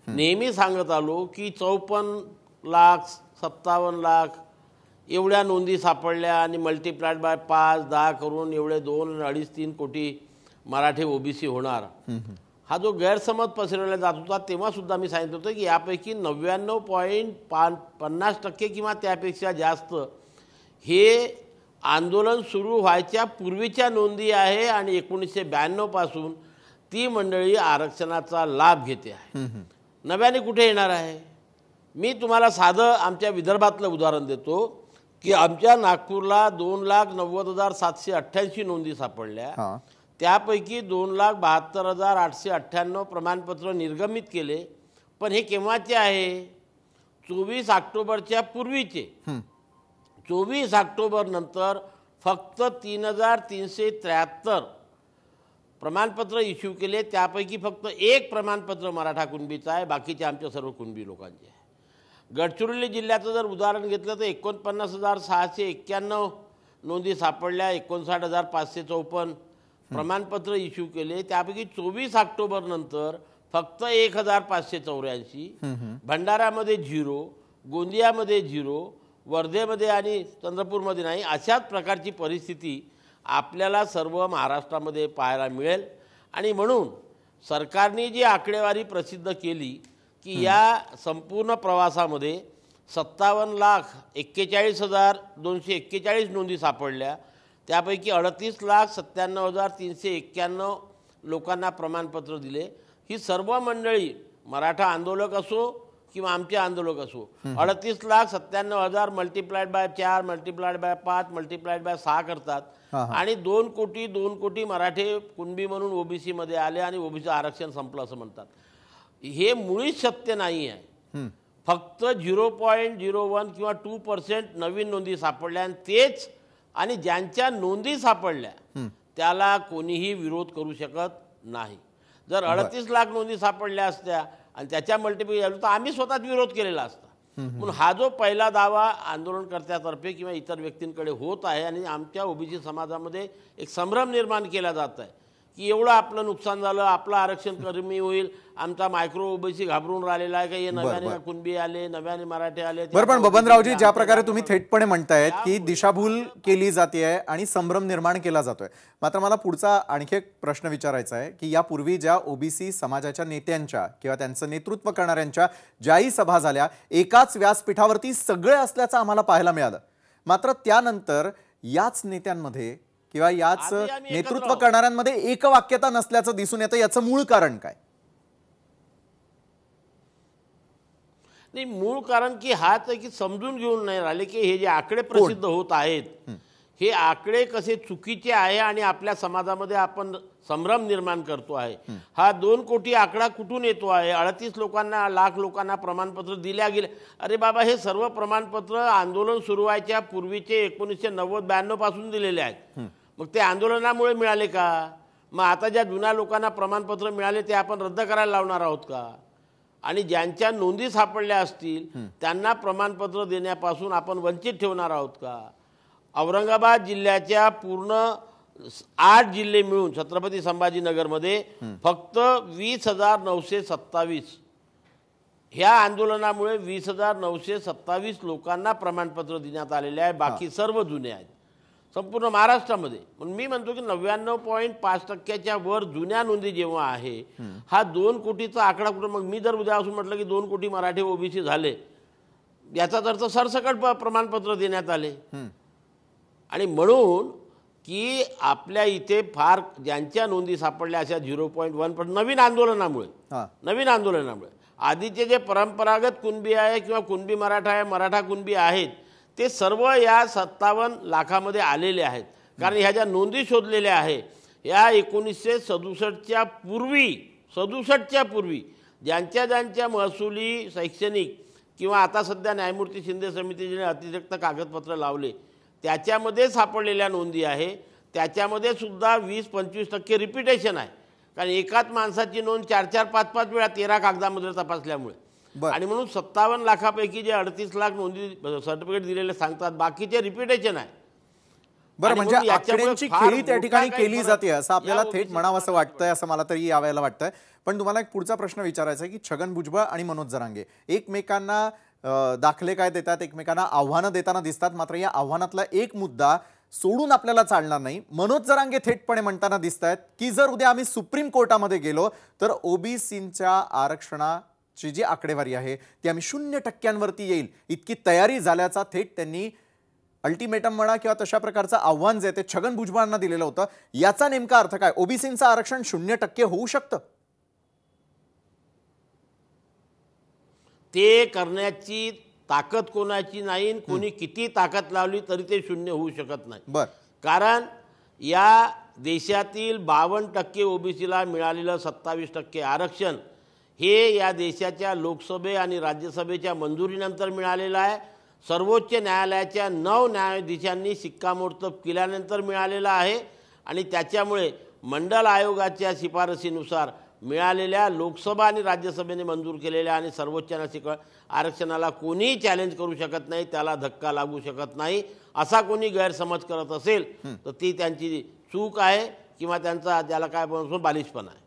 नेहमी सांगत आलो की 54 लाख 57 लाख एवढ्या नोंदी सापडल्या आणि मल्टिप्लाइड बाय 5-10 करून एवढे 2-2.5-3 कोटी मराठे ओबीसी होणार. हा जो गैरसमज पसरवला जात होता तेव्हासुद्धा मी सांगितलं होतं की यापैकी 99.50% किंवा त्यापेक्षा जास्त हे आंदोलन सुरू व्हायच्या पूर्वीच्या नोंदी आहे आणि 1992 पासून ती मंडळी आरक्षणाचा लाभ घेते आहे. नव्याने कुठे येणार आहे? मी तुम्हाला साधं आमच्या विदर्भातलं उदाहरण देतो की आमच्या नागपूरला 2,90,788 नोंदी सापडल्या. त्यापैकी 2,72,898 प्रमाणपत्र निर्गमित केले. पण हे केव्हाचे आहे? 24 ऑक्टोबरच्या पूर्वीचे. 24 ऑक्टोबर नंतर फक्त 3,373 प्रमाणपत्र इश्यू केले. त्यापैकी फक्त 1 प्रमाणपत्र मराठा कुणबीचं आहे, बाकीचे आमच्या सर्व कुणबी लोकांचे आहे. गडचिरोली जिल्ह्याचं जर उदाहरण घेतलं तर 49,691 नोंदी सापडल्या, 59,554 प्रमाणपत्र इश्यू केले, त्यापैकी 24 ऑक्टोबर नंतर फक्त 1584, भंडाऱ्यामध्ये 0, गोंदियामध्ये 0, वर्धेमध्ये आणि चंद्रपूरमध्ये नाही, अशाच प्रकारची परिस्थिती आपल्याला सर्व महाराष्ट्रामध्ये पाहायला मिळेल. आणि म्हणून सरकारने जी आकडेवारी प्रसिद्ध केली की या संपूर्ण प्रवासामध्ये 57,41,241 नोंदी सापडल्या, त्यापैकी 38,97,391 लोकांना प्रमाणपत्र दिले. ही सर्व मंडळी मराठा आंदोलक असो किंवा आमचे आंदोलक असो, 38,97,000 multiplied by 4 multiplied by 5 multiplied by 6 करतात. आणि 2 कोटी मराठे कुणबी म्हणून ओबीसी मध्ये आले आणि ओबीसी आरक्षण संपलं असं म्हणतात. हे मुळीच सत्य नाही आहे. फक्त 0.01 किंवा 2% नवीन नोंदी सापडल्या आणि तेच, आणि ज्यांच्या नोंदी सापडल्या त्याला कोणीही विरोध करू शकत नाही. जर 38 लाख नोंदी सापडल्या असत्या आणि त्याच्या मल्टिपल झालं तर आम्ही स्वतःच विरोध केलेला असता. म्हणून हा जो पहिला दावा आंदोलनकर्त्यातर्फे किंवा इतर व्यक्तींकडे होत आहे आणि आमच्या ओबीसी समाजामध्ये एक संभ्रम निर्माण केला जात आहे की एवढं आपलं नुकसान झालं, आपलं आरक्षण कमी होईल, आमचा मायक्रो ओबीसी घाबरून राहिलेला आहे का, हे नव्याने कुणबी आले, नव्याने मराठे आले. बरं, पण बबनरावजी, ज्या प्रकारे तुम्ही थेटपणे म्हणतायत की दिशाभूल केली जाते आणि संभ्रम निर्माण केला जातोय, मात्र मला पुढचा आणखी एक प्रश्न विचारायचा आहे की यापूर्वी ज्या ओबीसी समाजाच्या नेत्यांच्या किंवा त्यांचं नेतृत्व करणाऱ्यांच्या ज्याही सभा झाल्या, एकाच व्यासपीठावरती सगळे असल्याचं आम्हाला पाहायला मिळालं. मात्र त्यानंतर याच नेत्यांमध्ये किंवा याच नेतृत्व करणाऱ्यांमध्ये एकवाक्यता नसल्याचं दिसून येतं. याचं मूळ कारण काय? नाही, मूळ कारण की हाच आहे की समजून घेऊन नाही राहिले की हे जे आकडे प्रसिद्ध होत आहेत हे आकडे कसे चुकीचे आहे आणि आपल्या समाजामध्ये आपण संभ्रम निर्माण करतो आहे. हा 2 कोटी आकडा कुठून येतो आहे? 38 लाख लोकांना प्रमाणपत्र दिल्या गेले. अरे बाबा, हे सर्व प्रमाणपत्र आंदोलन सुरू व्हायच्या पूर्वीचे 1990-92 पासून दिलेले आहेत. मग ते आंदोलनामुळे मिळाले का? मग आता ज्या जुन्या लोकांना प्रमाणपत्र मिळाले ते आपण रद्द करायला लावणार आहोत का? आणि ज्यांच्या नोंदी सापडल्या असतील त्यांना प्रमाणपत्र देण्यापासून आपण वंचित ठेवणार आहोत का? औरंगाबाद जिल्ह्याच्या पूर्ण 8 जिल्हे मिळून छत्रपती संभाजीनगरमध्ये फक्त 20,927 ह्या आंदोलनामुळे 20,927 लोकांना प्रमाणपत्र देण्यात आलेले आहे. बाकी सर्व जुने आहेत संपूर्ण महाराष्ट्रामध्ये. म्हणून मी म्हणतो की 99.5% वर जुन्या नोंदी जेव्हा आहे, हा 2 कोटीचा आकडा कुठं? मग मी जर उद्या असून म्हटलं की 2 कोटी मराठी ओबीसी झाले, याचाच अर्थ सरसकट प्रमाणपत्र देण्यात आले. आणि म्हणून की आपल्या इथे फार ज्यांच्या नोंदी सापडल्या अशा 0.1% नवीन आंदोलनामुळे आधीचे जे परंपरागत कुणबी आहे किंवा कुणबी मराठा आहे, मराठा कुणबी आहेत, ते सर्व या 57 लाखामध्ये आलेले आहेत. कारण ह्या ज्या नोंदी शोधलेल्या आहे या 1967च्या पूर्वी ज्यांच्या महसुली, शैक्षणिक किंवा आता सध्या न्यायमूर्ती शिंदे समितीने अतिरिक्त कागदपत्र लावले त्याच्यामध्ये सापडलेल्या नोंदी आहे. त्याच्यामध्ये सुद्धा 20-25% रिपिटेशन आहे. कारण एकाच माणसाची नोंद 4-4, 5-5 वेळा 13 कागदामध्ये तपासल्यामुळे. आणि म्हणून 57 लाखापैकी जे 38 लाख नोंदी सर्टिफिकेट दिलेले सांगतात, बाकीचे रिपिटेशन आहे. बरं, म्हणजे आकड्यांची खेळी त्या ठिकाणी केली जाते असं आपल्याला थेट म्हणावं असं वाटतंय, असं मला तरी यावेळेला वाटतंय. पण तुम्हाला एक पुढचा प्रश्न विचारायचा आहे की छगन भुजबळ आणि मनोज जरांगे एकमेकांना दाखले काय देतात, एकमेकांना आव्हानं देताना दिसतात. मात्र या आव्हानातला एक मुद्दा सोडून आपल्याला चालणार नाही. मनोज जरांगे थेटपणे म्हणताना दिसत आहेत की जर उद्या आम्ही सुप्रीम कोर्टामध्ये गेलो तर ओबीसींच्या आरक्षणाची जी आकडेवारी आहे ती आम्ही 0% येईल इतकी तयारी झाल्याचा थेट त्यांनी अल्टिमेटम म्हणा किंवा तशा प्रकारचं आव्हान जे ते छगन भुजबळांना दिलेलं होतं. याचा नेमका अर्थ काय? ओबीसींचं आरक्षण 0% होऊ शकतं? ते करण्याची ताकद कोणाची नाही, कोणी किती ताकद लावली तरी ते 0 होऊ शकत नाही. कारण या देशातील 52% ओबीसीला मिळालेलं 27% आरक्षण हे या देशाच्या लोकसभे आणि राज्यसभेच्या मंजुरीनंतर मिळालेलं आहे. सर्वोच्च न्यायालयाच्या 9 न्यायाधीशांनी शिक्कामोर्तब केल्यानंतर मिळालेलं आहे. आणि त्याच्यामुळे मंडल आयोगाच्या शिफारसीनुसार मिळालेल्या लोकसभा आणि राज्यसभेने मंजूर केलेल्या आणि सर्वोच्च आरक्षणाला कोणीही चॅलेंज करू शकत नाही, त्याला धक्का लागू शकत नाही. असा कोणी गैरसमज करत असेल तर ती त्यांची चूक आहे. किंवा त्यांचा ज्याला काय म्हणतो बालिशपणा आहे.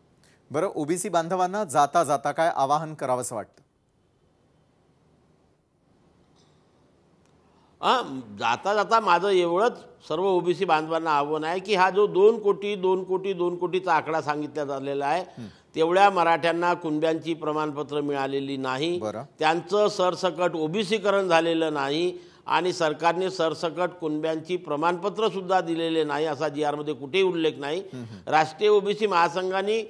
बरं, ओबीसी बांधवांना जाता जाता काय आवाहन करावंसं वाटतं? जाता जाता माझं एवढंच सर्व ओबीसी बांधवांना आव्हान आहे की हा जो 2 कोटीचा आकडा सांगितण्यात आलेला आहे, तेवढ्या मराठ्यांना कुणब्यांची प्रमाणपत्र मिळालेली नाही. त्यांचं सरसकट ओबीसीकरण झालेलं नाही आणि सरकारने सरसकट कुणब्यांची प्रमाणपत्र सुद्धा दिलेले नाही असा जी आरमध्ये कुठेही उल्लेख नाही. राष्ट्रीय ओबीसी महासंघाने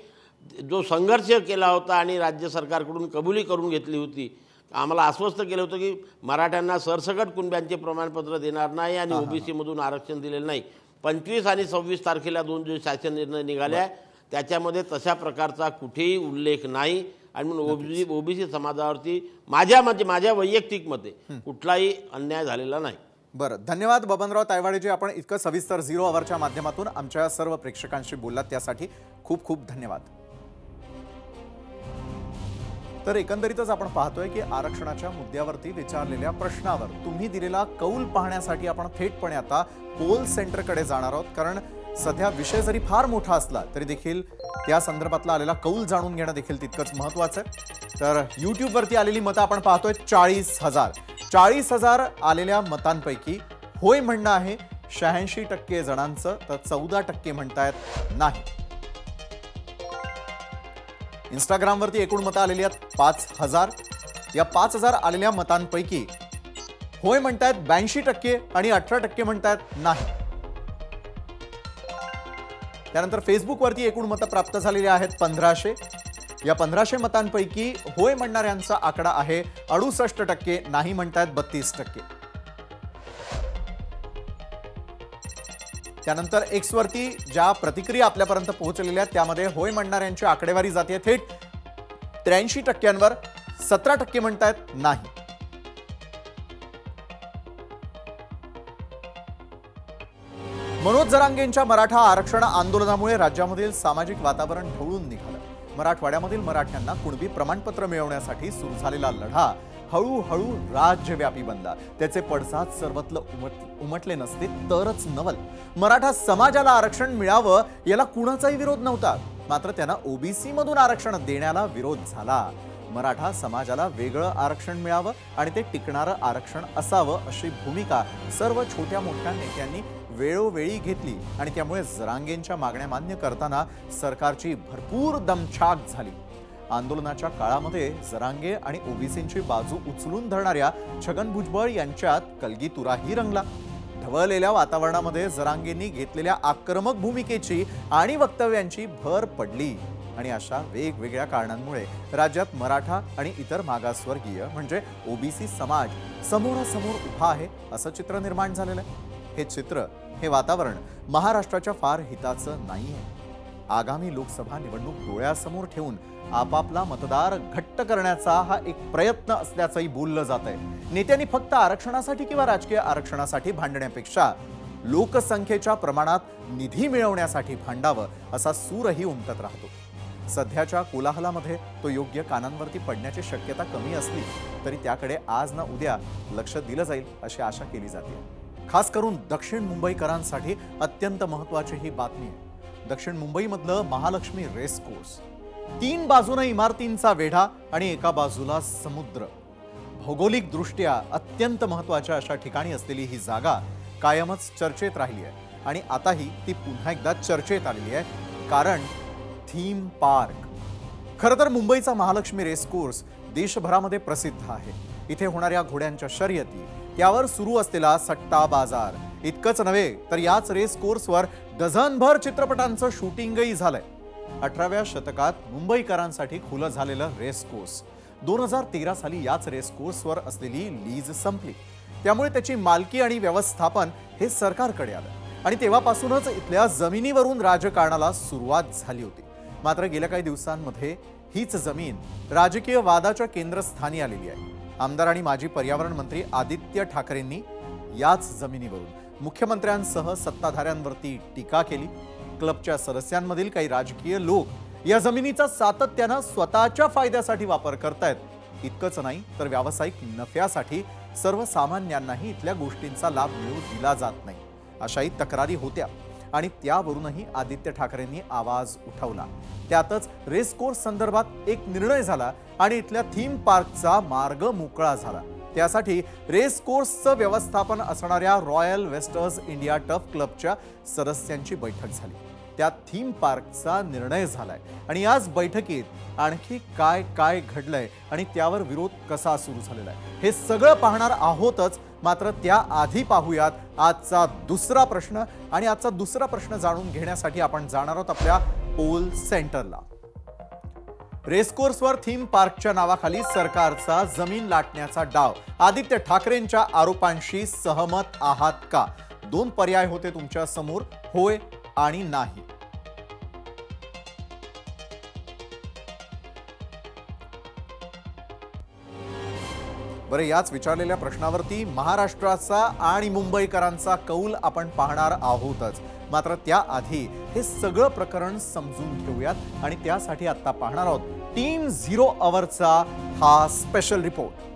जो संघर्ष केला होता आणि राज्य सरकारकडून कबुली करून घेतली होती, आम्हाला आश्वस्त केलं होतं की मराठ्यांना सरसकट कुणब्यांचे प्रमाणपत्र देणार नाही आणि ओबीसीमधून आरक्षण दिलेलं नाही. 25 आणि 26 तारखेला 2 जे शासन निर्णय निघाले आहे त्याच्यामध्ये तशा प्रकारचा कुठेही उल्लेख नाही. आणि म्हणून ओबीसी समाजावरती माझ्या वैयक्तिक मते कुठलाही अन्याय झालेला नाही. बरं, धन्यवाद बबनराव तायवाडेजी. आपण इतकं सविस्तर 0 अवरच्या माध्यमातून आमच्या सर्व प्रेक्षकांशी बोललात, त्यासाठी खूप खूप धन्यवाद. तर एकंदरीतच आपण पाहतोय की आरक्षणाच्या मुद्द्यावरती विचारलेल्या प्रश्नावर तुम्ही दिलेला कौल पाहण्यासाठी आपण थेटपणे आता पोल सेंटरकडे जाणार आहोत. कारण सध्या विषय जरी फार मोठा असला तरी देखील त्या संदर्भातला आलेला कौल जाणून घेणं देखील तितकंच महत्त्वाचं आहे. तर यूट्यूबवरती आलेली मतं आपण पाहतोय 40,000 आलेल्या मतांपैकी होय म्हणणं आहे 86% जणांचं, तर 14% म्हणतायत नाही. इंस्टाग्रामवरती एकूण मतं आलेली आहेत 5,000. या 5,000 आलेल्या मतांपैकी होय म्हणतायत 82% आणि 18% म्हणतायत नाही. त्यानंतर फेसबुकवरती एकूण मतं प्राप्त झालेली आहेत 1,500. या 1,500 मतांपैकी होय म्हणणाऱ्यांचा आकडा आहे 68%, नाही म्हणतायत 32%. त्यानंतर एक्स वरती ज्या प्रतिक्रिया आपल्यापर्यंत पोहोचलेल्या आहेत त्यामध्ये होय म्हणणाऱ्यांची आकडेवारी जाते थेट 83%वर, 17% म्हणतायत नाही. मनोज जरांगेंच्या मराठा आरक्षण आंदोलनामुळे राज्यामधील सामाजिक वातावरण ढवळून निघालं. मराठवाड्यामधील मराठ्यांना कुणबी प्रमाणपत्र मिळवण्यासाठी सुरू झालेला लढा हळूहळू राज्यव्यापी बनला. त्याचे पडसाद सर्वत्र उमटले नसते तरच नवल. मराठा समाजाला आरक्षण मिळावं याला कुणाचाही विरोध नव्हता, मात्र त्यांना ओबीसी मधून आरक्षण देण्याला विरोध झाला. मराठा समाजाला वेगळं आरक्षण मिळावं आणि ते टिकणारं आरक्षण असावं अशी भूमिका सर्व छोट्या मोठ्या नेत्यांनी वेळोवेळी घेतली आणि त्यामुळे जरांगेंच्या मागण्या मान्य करताना सरकारची भरपूर दमछाक झाली. आंदोलनाच्या काळामध्ये जरांगे आणि ओबीसींची बाजू उचलून धरणाऱ्या छगन भुजबळ यांच्यात कलगीतुराही रंगला. ढवळलेल्या वातावरणामध्ये जरांगेंनी घेतलेल्या आक्रमक भूमिकेची आणि वक्तव्यांची भर पडली आणि अशा वेगवेगळ्या कारणांमुळे राज्यात मराठा आणि इतर मागासवर्गीय म्हणजे ओबीसी समाज समोरासमोर उभा आहे असं चित्र निर्माण झालेलं आहे. हे चित्र, हे वातावरण महाराष्ट्राच्या फार हिताचं नाहीये. आगामी लोकसभा निवडणूक डोळ्यासमोर ठेवून आपापला मतदार घट्ट करण्याचा हा एक प्रयत्न असल्याचंही बोललं जात आहे. नेत्यांनी फक्त आरक्षणासाठी किंवा राजकीय आरक्षणासाठी भांडण्यापेक्षा लोकसंख्येच्या प्रमाणात निधी मिळवण्यासाठी भांडावं असा सूरही उमटत राहतो. सध्याच्या कोलाहलामध्ये तो योग्य कानांवरती पडण्याची शक्यता कमी असली तरी त्याकडे आज ना उद्या लक्ष दिलं जाईल अशी आशा केली जाते. खास करून दक्षिण मुंबईकरांसाठी अत्यंत महत्त्वाची ही बातमी आहे. दक्षिण मुंबईमधलं महालक्ष्मी रेस कोर्स, 3 बाजूने इमारतींचा वेढा आणि एका बाजूला समुद्र. भौगोलिक दृष्ट्या अत्यंत महत्त्वाच्या अशा ठिकाणी असलेली ही जागा कायमच चर्चेत राहिली आहे आणि आताही ती पुन्हा एकदा चर्चेत आलेली आहे. कारण थीम पार्क. खरं तर मुंबईचा महालक्ष्मी रेस कोर्स देशभरामध्ये प्रसिद्ध आहे. इथे होणाऱ्या घोड्यांच्या शर्यती, त्यावर सुरू असलेला सट्टा बाजार, इतकंच नव्हे तर याच रेस कोर्सवर डझनभर चित्रपटांचं शूटिंगही झालंय. 18व्या शतकात मुंबईकरांसाठी खुलं झालेलं रेस कोर्स 2013 साली याच रेस कोर्सवर असलेली लीज संपली. त्यामुळे त्याची मालकी आणि व्यवस्थापन हे सरकारकडे आलं आणि तेव्हापासूनच इथल्या जमिनीवरून राजकारणाला सुरुवात झाली होती. मात्र गेल्या काही दिवसांमध्ये हीच जमीन राजकीय वादाच्या केंद्रस्थानी आलेली आहे. आमदार आणि माजी पर्यावरण मंत्री आदित्य ठाकरेंनी याच जमिनीवरून मुख्यमंत्र्यांसह सत्ताधाऱ्यांवरती टीका केली. क्लबच्या सदस्यांमधील काही राजकीय लोक या जमिनीचा सातत्यानं स्वतःच्या फायद्यासाठी वापर करतायत. इतकंच नाही तर व्यावसायिक नफ्यासाठी सर्वसामान्यांनाही इथल्या गोष्टींचा लाभ मिळू दिला जात नाही अशाही तक्रारी होत्या. आणि त्यावरूनही आदित्य ठाकरेंनी आवाज उठवला। त्यातच रेस कोर्स संदर्भात एक निर्णय झाला आणि इथल्या थीम पार्कचा मार्ग मोकळा झाला। त्यासाठी रेस कोर्सचं व्यवस्थापन असणाऱ्या रॉयल वेस्टर्स इंडिया टर्फ क्लबच्या सदस्यांची बैठक झाली। त्या थीम पार्कचा निर्णय झालाय आणि आज बैठकीत आणखी काय काय घडलंय आणि त्यावर विरोध कसा सुरू झालेला आहे हे सगळं पाहणार आहोतच। मात्र त्याआधी पाहूयात आजचा दुसरा प्रश्न आणि आजचा दुसरा प्रश्न जाणून घेण्यासाठी आपण जाणार आहोत आपल्या पोल सेंटरला। रेसकोर्सवर थीम पार्कच्या नावाखाली सरकारचा जमीन लाटण्याचा डाव, आदित्य ठाकरेंच्या आरोपांशी सहमत आहात का? दोन पर्याय होते तुमच्या समोर, होय आणि नाही। बरं, याच विचारलेल्या प्रश्नावरती महाराष्ट्राचा आणि मुंबईकरांचा कौल आपण पाहणार आहोतच। मात्र त्याआधी हे सगळं प्रकरण समजून घेऊयात आणि त्यासाठी आता पाहणार आहोत टीम 0 अवरचा हा special report.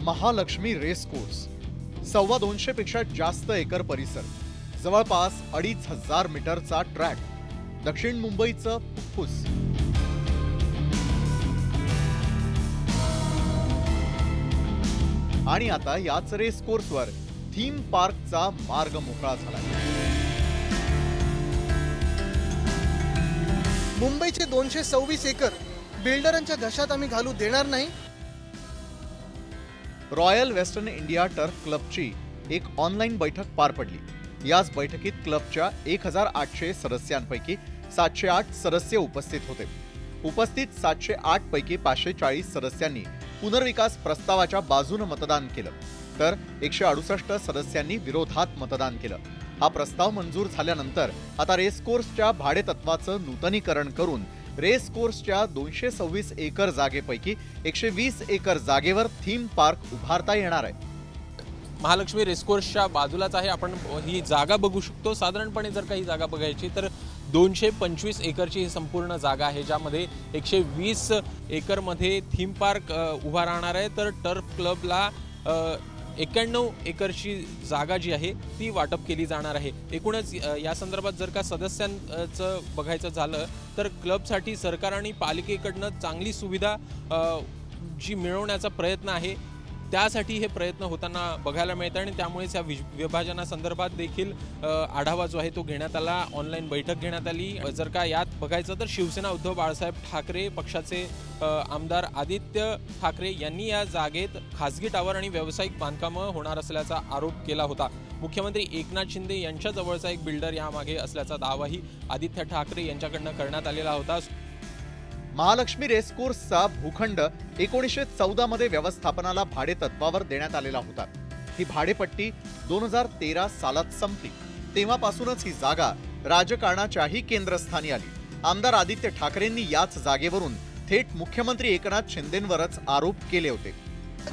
Mahalaxmi race course 250 पेक्षा जास्त एकर परिसर, जवळपास 2500 मीटरचा ट्रॅक, दक्षिण मुंबईचं फुफ्फुस। आणि आता याच रेस कोर्सवर थीम पार्कचा मार्ग मोकळा झाला। मुंबईचे 226 एकर बिल्डरांच्या घशात आम्ही घालू देणार नाही। रॉयल वेस्टर्न इंडिया टर्फ क्लबची एक ऑनलाईन बैठक पार पडली। याच बैठकीत क्लबच्या 1800 सदस्यांपैकी 708 सदस्य उपस्थित होते। उपस्थित 708 पैकी 540 सदस्यांनी पुनर्विकास प्रस्तावाच्या बाजूने मतदान केलं, तर 168 सदस्यांनी विरोधात मतदान केलं। हा प्रस्ताव मंजूर झाल्यानंतर आता रेस कोर्सच्या भाडेतत्वाचं नूतनीकरण करून रेस कोर्सच्या 226 एकर जागेपैकी 120 एकर जागेवर थीम पार्क उभारता येणार आहे। महालक्ष्मी रेसकोर्सच्या बाजूलाच आहे। आपण ही जागा बघू शकतो। साधारणपणे जर काही जागा बघायची तर 225 एकरची ही संपूर्ण जागा आहे, ज्यामध्ये 120 एकरमध्ये थीम पार्क उभा राहणार आहे, तर टर्फ क्लबला 91 एकरची जागा जी आहे ती वाटप केली जाणार आहे। एकूणच या संदर्भात जर का सदस्यांचं बघायचं झालं तर क्लबसाठी सरकार आणि पालिकेकडनं चांगली सुविधा जी मिळवण्याचा प्रयत्न आहे, त्यासाठी हे प्रयत्न होताना बघायला मिळतं आणि त्यामुळेच या विभाजनासंदर्भात देखील आढावा जो आहे तो घेण्यात आला, ऑनलाईन बैठक घेण्यात आली। जर का यात बघायचं तर शिवसेना उद्धव बाळासाहेब ठाकरे पक्षाचे आमदार आदित्य ठाकरे यांनी या जागेत खासगी टावर आणि व्यावसायिक बांधकामं होणार असल्याचा आरोप केला होता। मुख्यमंत्री एकनाथ शिंदे यांच्या जवळचा एक बिल्डर यामागे असल्याचा दावाही आदित्य ठाकरे यांच्याकडनं करण्यात आलेला होता। महालक्ष्मी रेसकोर्सचा भूखंड 1914 मध्ये व्यवस्थापनाला भाडेतत्वावर देण्यात आलेला होता। ही भाडेपट्टी 2013 सालात संपली। तेव्हापासूनच ही जागा राजकारणाच्याही केंद्रस्थानी आली। आमदार आदित्य ठाकरेंनी याच जागेवरून थेट मुख्यमंत्री एकनाथ शिंदेंवरच आरोप केले होते।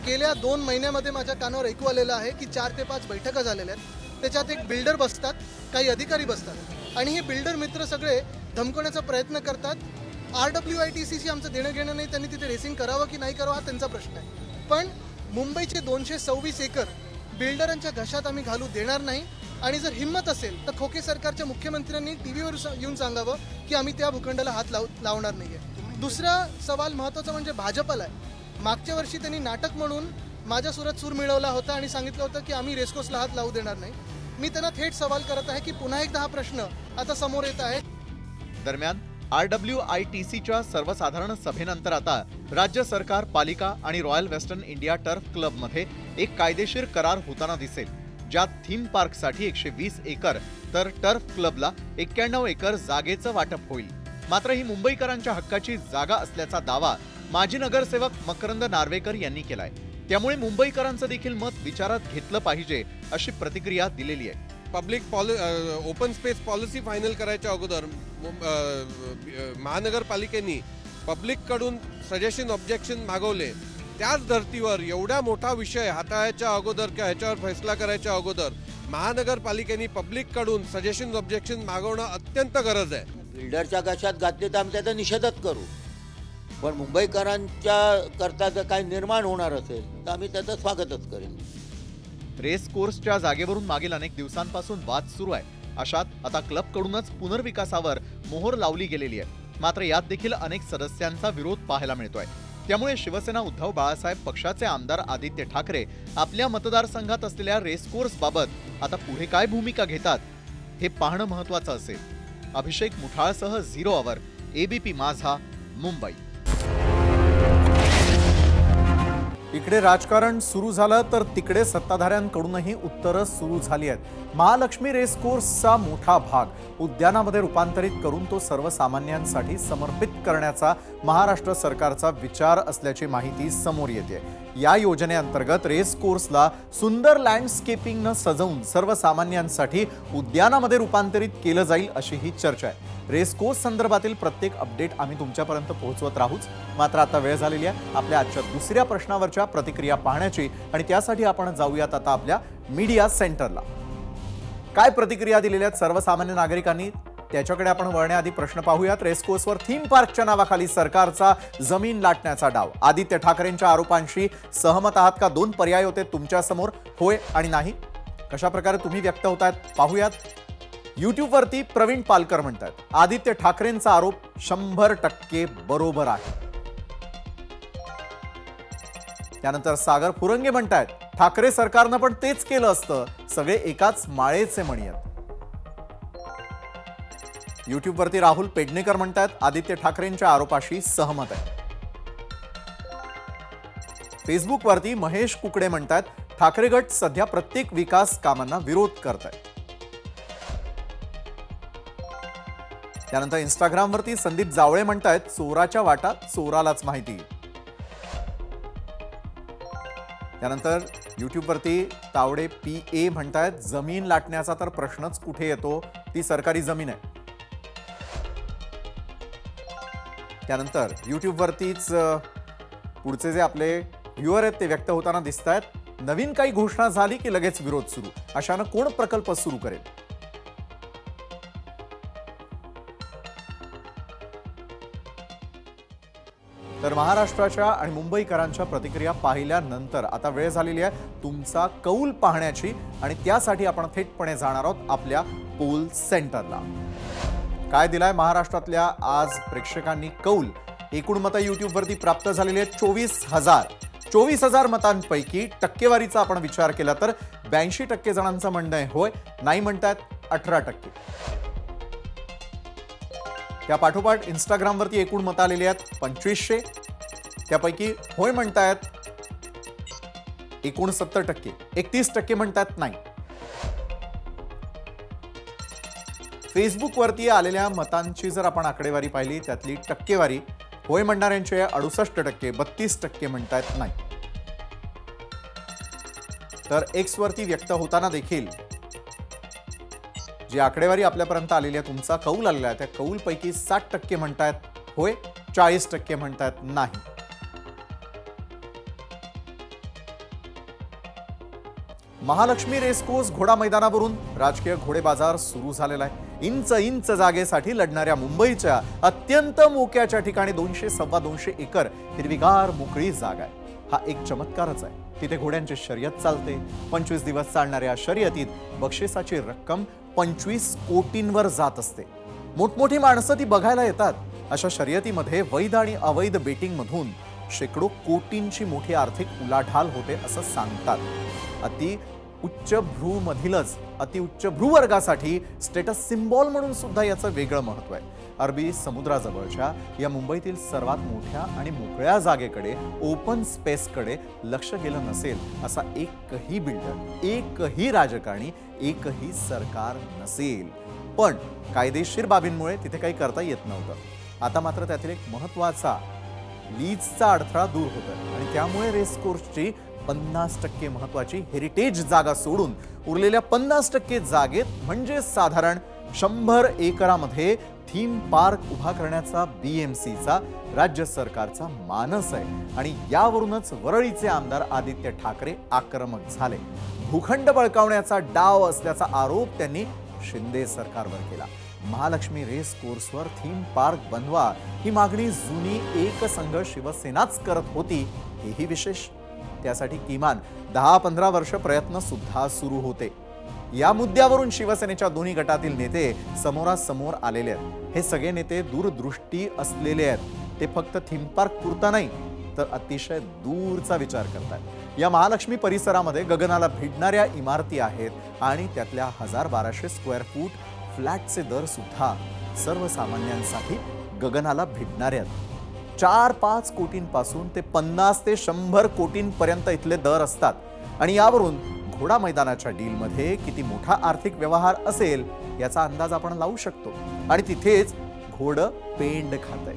गेल्या 2 महिन्यामध्ये माझ्या कानावर ऐकू आलेलं आहे की 4 ते 5 बैठका झालेल्या आहेत। त्याच्यात एक बिल्डर बसतात, काही अधिकारी बसतात आणि हे बिल्डर मित्र सगळे धमकवण्याचा प्रयत्न करतात। RWITCशी आमचं देणं घेणं नाही, त्यांनी तिथे रेसिंग करावं की नाही करावं हा त्यांचा प्रश्न आहे। पण मुंबईचे 226 एकर बिल्डरांच्या घशात आम्ही घालू देणार नाही आणि जर हिम्मत असेल तर खोके सरकारच्या मुख्यमंत्र्यांनी टीव्हीवर येऊन सांगावं की आम्ही त्या भूखंडाला हात लावणार नाहीये। दुसरा सवाल महत्त्वाचा म्हणजे भाजपला आहे। मागच्या वर्षी त्यांनी नाटक म्हणून माझ्या सुरात सूर मिळवला होता आणि सांगितलं होतं की आम्ही रेसकोर्सला हात लावू देणार नाही। मी त्यांना थेट सवाल करत आहे की पुन्हा एकदा हा प्रश्न आता समोर येत आहे। दरम्यान RWITCच्या सर्वसाधारण सभेनंतर आता राज्य सरकार, पालिका आणि रॉयल वेस्टर्न इंडिया टर्फ क्लबमध्ये एक कायदेशीर करार होताना दिसेल, ज्यात थीम पार्कसाठी 120 एकर तर टर्फ क्लबला 91 एकर जागेचं वाटप होईल। मात्र ही मुंबईकरांच्या हक्काची जागा असल्याचा दावा माजी नगरसेवक मकरंद नार्वेकर यांनी केलाय। त्यामुळे मुंबईकरांचं देखील मत विचारात घेतलं पाहिजे अशी प्रतिक्रिया दिलेली आहे। Public open space policy final करायच्या अगोदर महानगरपालिकेने पब्लिककडून सजेशन ऑब्जेक्शन मागवले। त्याच धर्तीवर एवढा मोठा विषय हाताळायच्या अगोदर किंवा ह्याच्यावर फैसला करायच्या अगोदर महानगरपालिकेने पब्लिककडून सजेशन ऑब्जेक्शन मागवणं अत्यंत गरज आहे. बिल्डरच्या कशात घातले तर आम्ही त्याचा निषेधच करू, पण मुंबईकरांच्या करता जर काही निर्माण होणार असेल तर आम्ही त्याचं स्वागतच करेन. रेस कोर्सच्या जागेवरून मागील अनेक दिवसांपासून वाद सुरू आहे. अशात आता क्लबकडूनच पुनर्विकासावर मोहर लावली गेलेली आहे. मात्र यात देखील अनेक सदस्यांचा विरोध पाहायला मिळतोय. त्यामुळे शिवसेना उद्धव बाळासाहेब पक्षाचे आमदार आदित्य ठाकरे आपल्या मतदारसंघात असलेल्या रेसकोर्स बाबत आता पुढे काय भूमिका घेतात हे पाहणं महत्त्वाचं असेल. अभिषेक मुठाळसह 0 आवर, एबीपी माझा, मुंबई. इकडे राजकारण सुरू झालं तर तिकडे सत्ताधाऱ्यांकडूनही उत्तरं सुरू झाली आहेत. महालक्ष्मी रेसकोर्सचा मोठा भाग उद्यानामध्ये रूपांतरित करून तो सर्वसामान्यांसाठी समर्पित करण्याचा महाराष्ट्र सरकारचा विचार असल्याची माहिती समोर येते. या योजनेअंतर्गत रेसकोर्सला सुंदर लँडस्केपिंगनं सजवून सर्वसामान्यांसाठी उद्यानामध्ये रूपांतरित केलं जाईल अशी ही चर्चा आहे. रेसकोर्स संदर्भातील प्रत्येक अपडेट आम्ही तुमच्यापर्यंत पोहोचवत राहूच. मात्र आता वेळ झालेली आहे आपल्या आजच्या दुसऱ्या प्रश्नावरच्या प्रतिक्रिया पाहण्याची आणि त्यासाठी आपण जाऊयात आता आपल्या मीडिया सेंटरला. काय प्रतिक्रिया दिलेल्या आहेत सर्वसामान्य नागरिकांनी त्याच्याकडे आपण वळण्याआधी प्रश्न पाहूयात. रेसकोर्सवर थीम पार्कच्या नावाखाली सरकारचा जमीन लाटण्याचा डाव. आदित्य ठाकरेंच्या आरोपांशी सहमत आहात का? 2 पर्याय होते तुमच्या समोर, होय आणि नाही. कशा प्रकारे तुम्ही व्यक्त होतायत पाहूयात. यूट्यूबवरती प्रवीण पालकर म्हणतात आदित्य ठाकरेंचा आरोप 100% बरोबर आहे. त्यानंतर सागर फुरंगे म्हणतात ठाकरे सरकारनं पण तेच केलं असतं, सगळे एकाच माळेचे मणी आहेत. यूट्यूबवरती राहुल पेडणेकर म्हणतात आदित्य ठाकरेंच्या आरोपाशी सहमत आहे. फेसबुकवरती महेश कुकडे म्हणतात ठाकरे गट सध्या प्रत्येक विकास कामांना विरोध करतायत. त्यानंतर इंस्टाग्रामवरती संदीप जावळे म्हणतात चोराच्या वाटा चोरालाच माहिती. त्यानंतर यूट्यूबवरती तावडे PA म्हणतात जमीन लाटण्याचा तर प्रश्नच कुठे येतो, ती सरकारी जमीन आहे. त्यानंतर यूट्यूबवरतीच पुढचे जे आपले व्ह्युअर आहेत ते व्यक्त होताना दिसत आहेत. नवीन काही घोषणा झाली की लगेच विरोध सुरू, अशानं कोण प्रकल्प सुरू करेल? तर महाराष्ट्राच्या आणि मुंबईकरांच्या प्रतिक्रिया पाहिल्यानंतर आता वेळ झालेली आहे तुमचा कौल पाहण्याची आणि त्यासाठी आपण थेटपणे जाणार आहोत आपल्या पोल सेंटरला. काय दिलाय महाराष्ट्रातल्या आज प्रेक्षकांनी कौल? एकूण मतं यूट्यूबवरती प्राप्त झालेली आहेत 24,000 मतांपैकी टक्केवारीचा आपण विचार केला तर 82% जणांचं म्हणणं आहे होय, नाही म्हणतात 18%. त्या पाठोपाठ इंस्टाग्रामवरती एकूण मतं आलेली आहेत 2500, त्यापैकी होय म्हणतायत 69%, 31% म्हणतात नाही. फेसबुकवरती आलेल्या मतांची जर आपण आकडेवारी पाहिली त्यातली टक्केवारी होय म्हणणाऱ्यांची 68%, 32% म्हणतायत नाही. तर एक्स वरती व्यक्त होताना देखील जी आकडेवारी आपल्यापर्यंत आलेली आहे तुमचा कौल आलेला आहे त्या कौलपैकी 60% म्हणतायत होय, 40% म्हणतायत नाही. महालक्ष्मी रेसकोर्स घोडा मैदानावरून राजकीय घोडे बाजार सुरू झालेला आहे. इंच जागेसाठी लढणाऱ्या मुंबईच्या अत्यंत मोक्याच्या ठिकाणी 200-2.25 एकर हिरवीगार मोकळी जागा आहे. हा एक चमत्कारच आहे. तिथे घोड्यांची शर्यत चालते. 25 दिवस चालणाऱ्या शर्यतीत बक्षिसाची रक्कम 25 कोटींवर जात असते. मोठमोठी माणसं ती बघायला येतात. अशा शर्यतीमध्ये वैध आणि अवैध बेटिंग मधून शेकडो कोटींची मोठी आर्थिक उलाढाल होते असं सांगतात. अति उच्च भ्रू वर्गासाठी स्टेटस सिम्बॉल म्हणून सुद्धा याचं वेगळं महत्व आहे. अरबी समुद्राजवळच्या या मुंबईतील सर्वात मोठ्या आणि मोकळ्या जागेकडे, ओपन स्पेसकडे लक्ष गेलं नसेल असा एकही बिल्डर, एकही राजकारणी, एकही सरकार नसेल. पण कायदेशीर बाबींमुळे तिथे काही करता येत नव्हतं. आता मात्र त्यातील एक महत्वाचा लीजचा अडथळा दूर होतोय आणि त्यामुळे रेसकोर्सची 50% महत्वाची हेरिटेज जागा सोडून उरलेल्या 50% जागेत म्हणजे साधारण 100 एकरामध्ये थीम पार्क उभा करण्याचा BMCचा राज्य सरकारचा मानस आहे आणि यावरूनच वरळीचे आमदार आदित्य ठाकरे आक्रमक झाले. भूखंड बळकावण्याचा डाव असल्याचा आरोप त्यांनी शिंदे सरकारवर केला. महालक्ष्मी रेस कोर्सवर थीम पार्क बनवा ही मागणी जुनी एकसंघ शिवसेनाच करत होती, हेही विशेष. त्यासाठी किमान 10-15 वर्ष प्रयत्न सुद्धा सुरू होते. या मुद्द्यावरून शिवसेनेच्या दोन्ही गटातील नेते समोरासमोर आलेले आहेत. हे सगळे नेते दूरदृष्टी असलेले आहेत. ते फक्त थीम पार्क पुरता नाही तर अतिशय दूरचा विचार करतात. या महालक्ष्मी परिसरामध्ये गगनाला भिडणाऱ्या इमारती आहेत आणि त्यातल्या 1000-1200 स्क्वेअर फूट फ्लॅटचे दर सुद्धा सर्वसामान्यांसाठी गगनाला भिडणारे आहेत. 4-5 कोटींपासून ते 50 ते 100 कोटींपर्यंत इथले दर असतात आणि यावरून घोडा मैदानाच्या डीलमध्ये किती मोठा आर्थिक व्यवहार असेल याचा अंदाज आपण लावू शकतो. आणि तिथेच घोडं पेंड खातंय.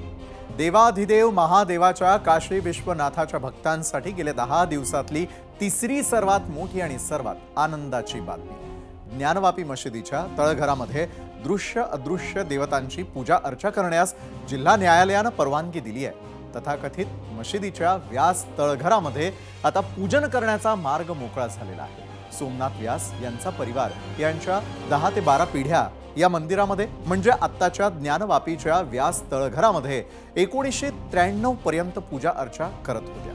देवाधिदेव महादेवाच्या काशी विश्वनाथाच्या भक्तांसाठी गेल्या 10 दिवसातली तिसरी सर्वात मोठी आणि सर्वात आनंदाची बातमी. ज्ञानवापी मशिदीच्या तळघरामध्ये दृश्य अदृश्य देवतांची पूजा अर्चा करण्यास जिल्हा न्यायालयानं परवानगी दिली आहे. तथाकथित मशिदीच्या व्यास तळघरामध्ये आता पूजन करण्याचा मार्ग मोकळा झालेला आहे. सोमनाथ व्यास यांचा परिवार यांच्या 10 ते 12 पिढ्या या मंदिरामध्ये म्हणजे आत्ताच्या ज्ञानवापीच्या व्यास तळघरामध्ये 1993 पर्यंत पूजा अर्चा करत होत्या.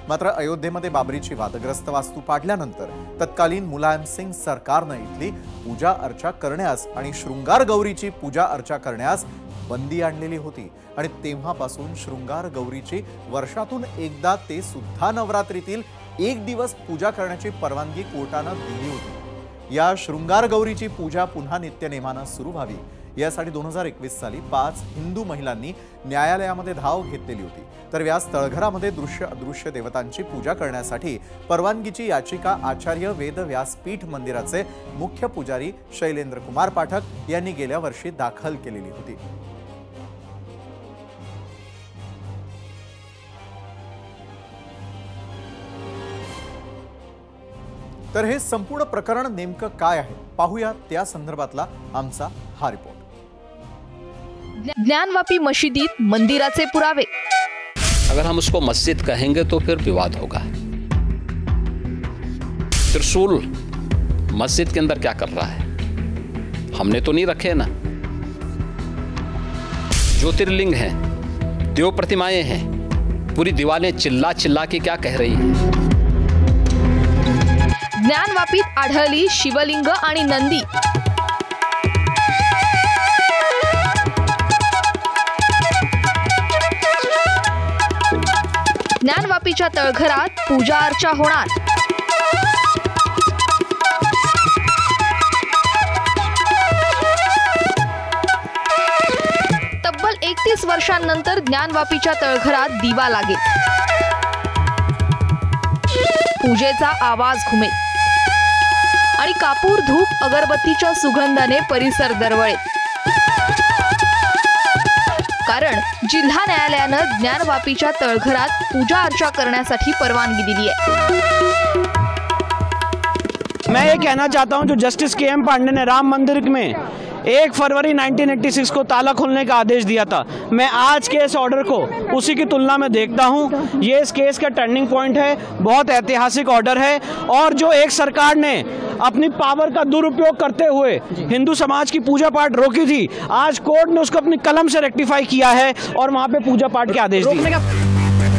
मात्र अयोध्येमध्ये बाबरीची वादग्रस्त वास्तू पाडल्यानंतर तत्कालीन मुलायम सिंग सरकारनं इथली पूजा अर्चा करण्यास आणि शृंगार गौरीची पूजा अर्चा करण्यास बंदी आणलेली होती आणि तेव्हापासून शृंगार गौरीची वर्षातून एकदा ते सुद्धा नवरात्रीतील 1 दिवस पूजा करण्याची परवानगी कोर्टानं दिली होती. या शृंगार गौरीची पूजा पुन्हा नित्यनेमानं सुरू व्हावी यासाठी 2021 साली 5 हिंदू महिलांनी न्यायालयामध्ये धाव घेतलेली होती. तर व्यास तळघरामध्ये दृश्य अदृश्य देवतांची पूजा करण्यासाठी परवानगीची याचिका आचार्य वेद व्यासपीठ मंदिराचे मुख्य पुजारी शैलेंद्र कुमार पाठक यांनी गेल्या वर्षी दाखल केलेली होती. तर हे संपूर्ण प्रकरण नेमकं काय आहे पाहूया. त्या संदर्भातला आमचा हा रिपोर्ट. ज्ञानवापी मस्जिदीत मंदिराचे पुरावे. अगर हम उसको मस्जिद कहेंगे तो फिर विवाद होगा. त्रिशूल मस्जिद के अंदर क्या कर रहा है? हमने तो नहीं रखे ना. ज्योतिर्लिंग हैं, देव प्रतिमाएं हैं, पूरी दीवारें चिल्ला चिल्ला के क्या कह रही हैं? ज्ञानवापीत आढळली शिवलिंग आणि नंदी. ज्ञानवापीच्या तळघरात पूजा अर्चा होणार. तब्बल 31 वर्षांनंतर ज्ञानवापीच्या तळघरात दिवा लागेल. पूजेचा आवाज घुमेल आणि कापूर धूप अगरबत्तीच्या सुगंधाने परिसर दरवळेल. कारण जिल्हा न्यायालयानं ज्ञानवापीच्या तळघरात पूजा अर्चा करण्यासाठी परवानगी दिली आहे. मैं ये कहना चाहता हूं, जो जस्टिस KM पांडे ने राम मंदिर में 1 फरवरी 1986 को ताला खोलने का आदेश दिया था, मैं आज के इस ऑर्डर को उसी की तुलना में देखता हूं. ये इस केस का टर्निंग पॉइंट है, बहुत ऐतिहासिक ऑर्डर है. और जो एक सरकार ने अपनी पावर का दुरुपयोग करते हुए हिंदू समाज की पूजा पाठ रोकी थी, आज कोर्ट ने उसको अपनी कलम से रेक्टिफाई किया है और वहां पे पूजा पाठ के आदेश दिए.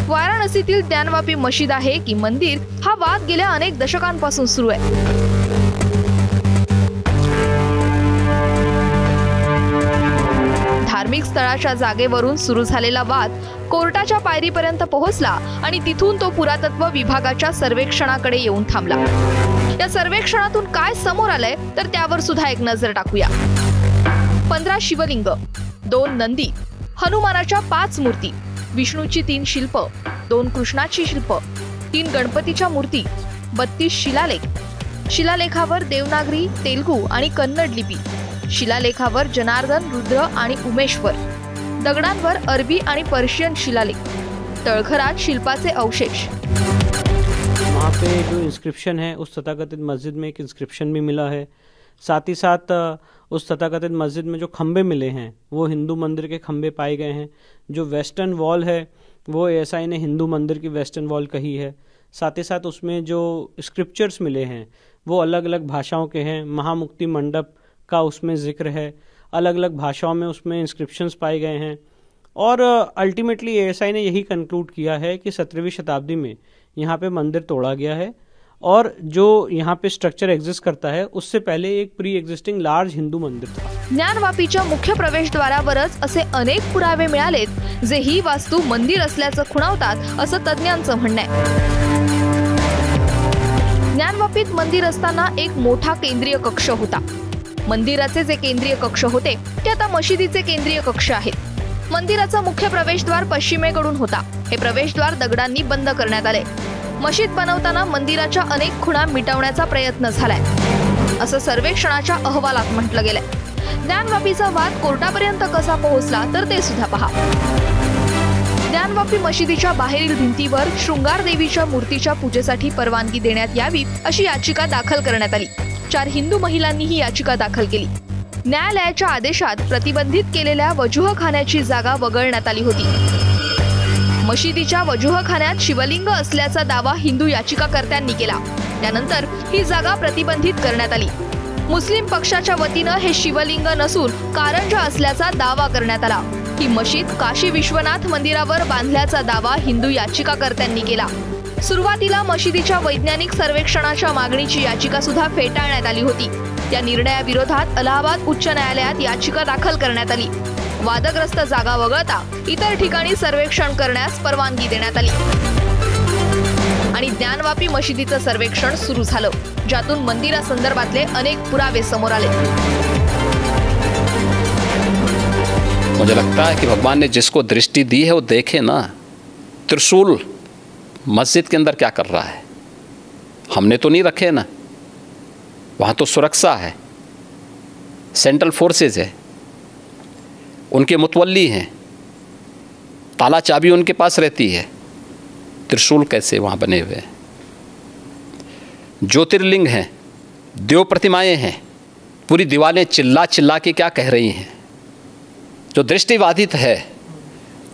वाराणसीतील ज्ञानवापी मशीद आहे की मंदिर हा वाद गेल्या अनेक दशकांपासून सुरू आहे. धार्मिक स्थळाच्या जागेवरून सुरू झालेला वाद कोर्टाच्या पायरीपर्यंत पोहोचला आणि तिथून तो पुरातत्व विभागाच्या सर्वेक्षणाकडे येऊन थांबला. या सर्वेक्षणातून काय समोर आलंय तर त्यावर सुद्धा एक नजर टाकूया. 15 शिवलिंग, 2 नंदी, हनुमानाच्या 5 मूर्ती, विष्णूची 3 शिल्प, 2 कृष्णाची शिल्प, 3 गणपतीच्या मूर्ती, 32 शिलालेख. शिलालेखावर देवनागरी, तेलुगू आणि कन्नड लिपी. शिलालेखावर जनार्दन, रुद्र आणि उमेश्वर. दगडांवर अरबी आणि पर्शियन शिलालेख. तळघरात शिल्पाचे अवशेष. वहाँ पे जो इंस्क्रिप्शन है उस तथाकथित मस्जिद में एक इंस्क्रिप्शन भी मिला है. साथ ही साथ उस तथाकथित मस्जिद में जो खंबे मिले हैं वो हिंदू मंदिर के खंबे पाए गए हैं। जो वेस्टर्न वॉल है वो एएसआई ने हिंदू मंदिर की वेस्टर्न वॉल कही है। साथ ही साथ उसमें जो स्क्रिप्चर्स मिले हैं वो अलग अलग भाषाओं के हैं। महामुक्ति मंडप का उसमें जिक्र है, अलग अलग भाषाओं में उसमें इंस्क्रिप्शंस पाए गए हैं। और अल्टीमेटली एएसआई ने यही कंक्लूड किया है कि 17वीं शताब्दी में यहाँ पे मंदिर तोड़ा गया है और जो यहाँ पे स्ट्रक्चर एग्जिस्ट करता है उससे पहले एक प्री एग्जिस्टिंग लार्ज हिंदू मंदिर था। ज्ञानवापीच्या मुख्य प्रवेशद्वारावरच असे अनेक पुरावे मिळालेत जे ही वास्तू मंदिर असल्याचं खुणावतात असं तज्ञांचं म्हणणं आहे। ज्ञानवापीत मंदिर असताना एक मोठा केंद्रीय कक्ष होता। मंदिराचे जे केंद्रीय कक्ष होते ते आता मशिदीचे केंद्रीय कक्ष आहेत। मंदिराचा मुख्य प्रवेशद्वार पश्चिमेकडून होता। हे प्रवेशद्वार दगडांनी बंद करण्यात आले। मशीद बनवताना मंदिराच्या अनेक खुणा मिटवण्याचा प्रयत्न झालाय असं सर्वेक्षणाच्या अहवालात म्हटलं गेलंय। ज्ञानवापीचा वाद कोर्टापर्यंत कसा पोहोचला तर ते सुद्धा पहा। ज्ञानवापी मशिदीच्या बाहेरील भिंतीवर शृंगार देवीच्या मूर्तीच्या पूजेसाठी परवानगी देण्यात यावी अशी याचिका दाखल करण्यात आली। 4 हिंदू महिलांनी ही याचिका दाखल केली। न्यायालयाच्या आदेशात प्रतिबंधित केलेल्या वजूहखान्याची जागा वगळण्यात आली होती। मशिदीच्या वजूहखान्यात शिवलिंग असल्याचा दावा हिंदू याचिकाकर्त्यांनी केला। त्यानंतर ही जागा प्रतिबंधित करण्यात आली। मुस्लिम पक्षाच्या वतीनं हे शिवलिंग नसून कारंजा असल्याचा दावा करण्यात आला। ही मशीद काशी विश्वनाथ मंदिरावर बांधल्याचा दावा हिंदू याचिकाकर्त्यांनी केला। सुरुवातीला मशिदीच्या वैज्ञानिक सर्वेक्षणाच्या मागणीची याचिका सुद्धा फेटाळण्यात आली होती। या निर्णयाविरोधात अलाहाबाद उच्च न्यायालयात याचिका दाखल करण्यात आली। वादग्रस्त जागा वगळता इतर ठिकाणी सर्वेक्षण करण्यास परवानगी देण्यात आली आणि ज्ञानवापी मशिदीचं सर्वेक्षण सुरू झालं, ज्यातून मंदिरासंदर्भातले अनेक पुरावे समोर आले। मुझे लगता है कि भगवान ने जिसको दृष्टि दी है वो देखे ना। त्रिशूल मस्जिद के अंदर क्या कर रहा है? हमने तो नहीं रखे ना, वहाँ तो सुरक्षा है, सेंट्रल फोर्सेज है, उनके मुतवल्ली हैं, ताला चाबी उनके पास रहती है। त्रिशूल कैसे वहाँ बने हुए हैं? ज्योतिर्लिंग हैं, देव प्रतिमाएं हैं, पूरी दीवारें चिल्ला चिल्ला के क्या कह रही हैं? जो दृष्टिबाधित है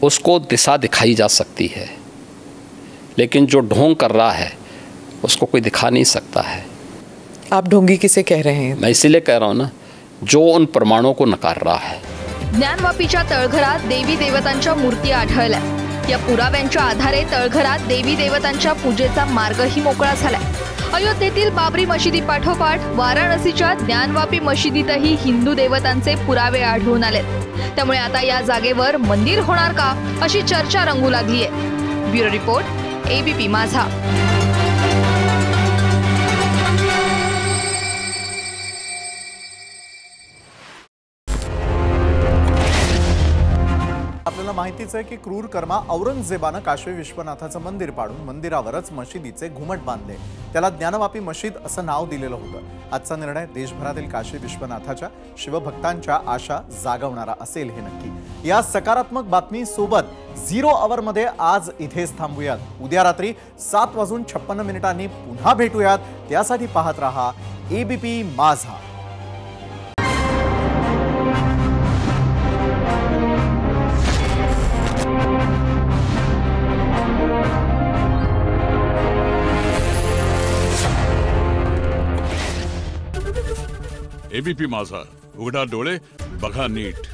उसको दिशा दिखाई जा सकती है, लेकिन जो ढोंग कर रहा है उसको कोई दिखा नहीं सकता है। आप ढोंगी किसे कह रहे हैं? मैं इसीलिए कह रहा हूँ ना, जो उन प्रमाणों को नकार रहा है। ज्ञानवापीच्या तळघरात देवी देवतांच्या मूर्ती आढळल्या। या पुराव्यांच्या आधारे तळघरात देवी देवतांच्या पूजेचा मार्गही मोकळा झालाय। अयोध्येतील बाबरी मशिदी पाठोपाठ वाराणसीच्या ज्ञानवापी मशिदीतही हिंदू देवतांचे पुरावे आढळून आलेत। त्यामुळे आता या जागेवर मंदिर होणार का अशी चर्चा रंगू लागली आहे। ब्युरो रिपोर्ट, एबीपी माझा। आपल्याला माहितीच आहे की क्रूर कर्मा औरंगजेबानं काशी विश्वनाथाचं मंदिर पाडून मंदिरावरच मशिदीचे घुमट बांधले। त्याला ज्ञानवापी मशीद असं नाव दिलेलं होतं। आजचा निर्णय देशभरातील काशी विश्वनाथाच्या शिवभक्तांच्या आशा जागवणारा असेल हे नक्की। या सकारात्मक बातमी सोबत 0 आवर मध्ये आज इथेच थांबूयात। उद्या रात्री 7:56 पुन्हा भेटूयात। त्यासाठी पाहत रहा एबीपी माझा। एबीपी माझा, उघडा डोळे बघा नीट।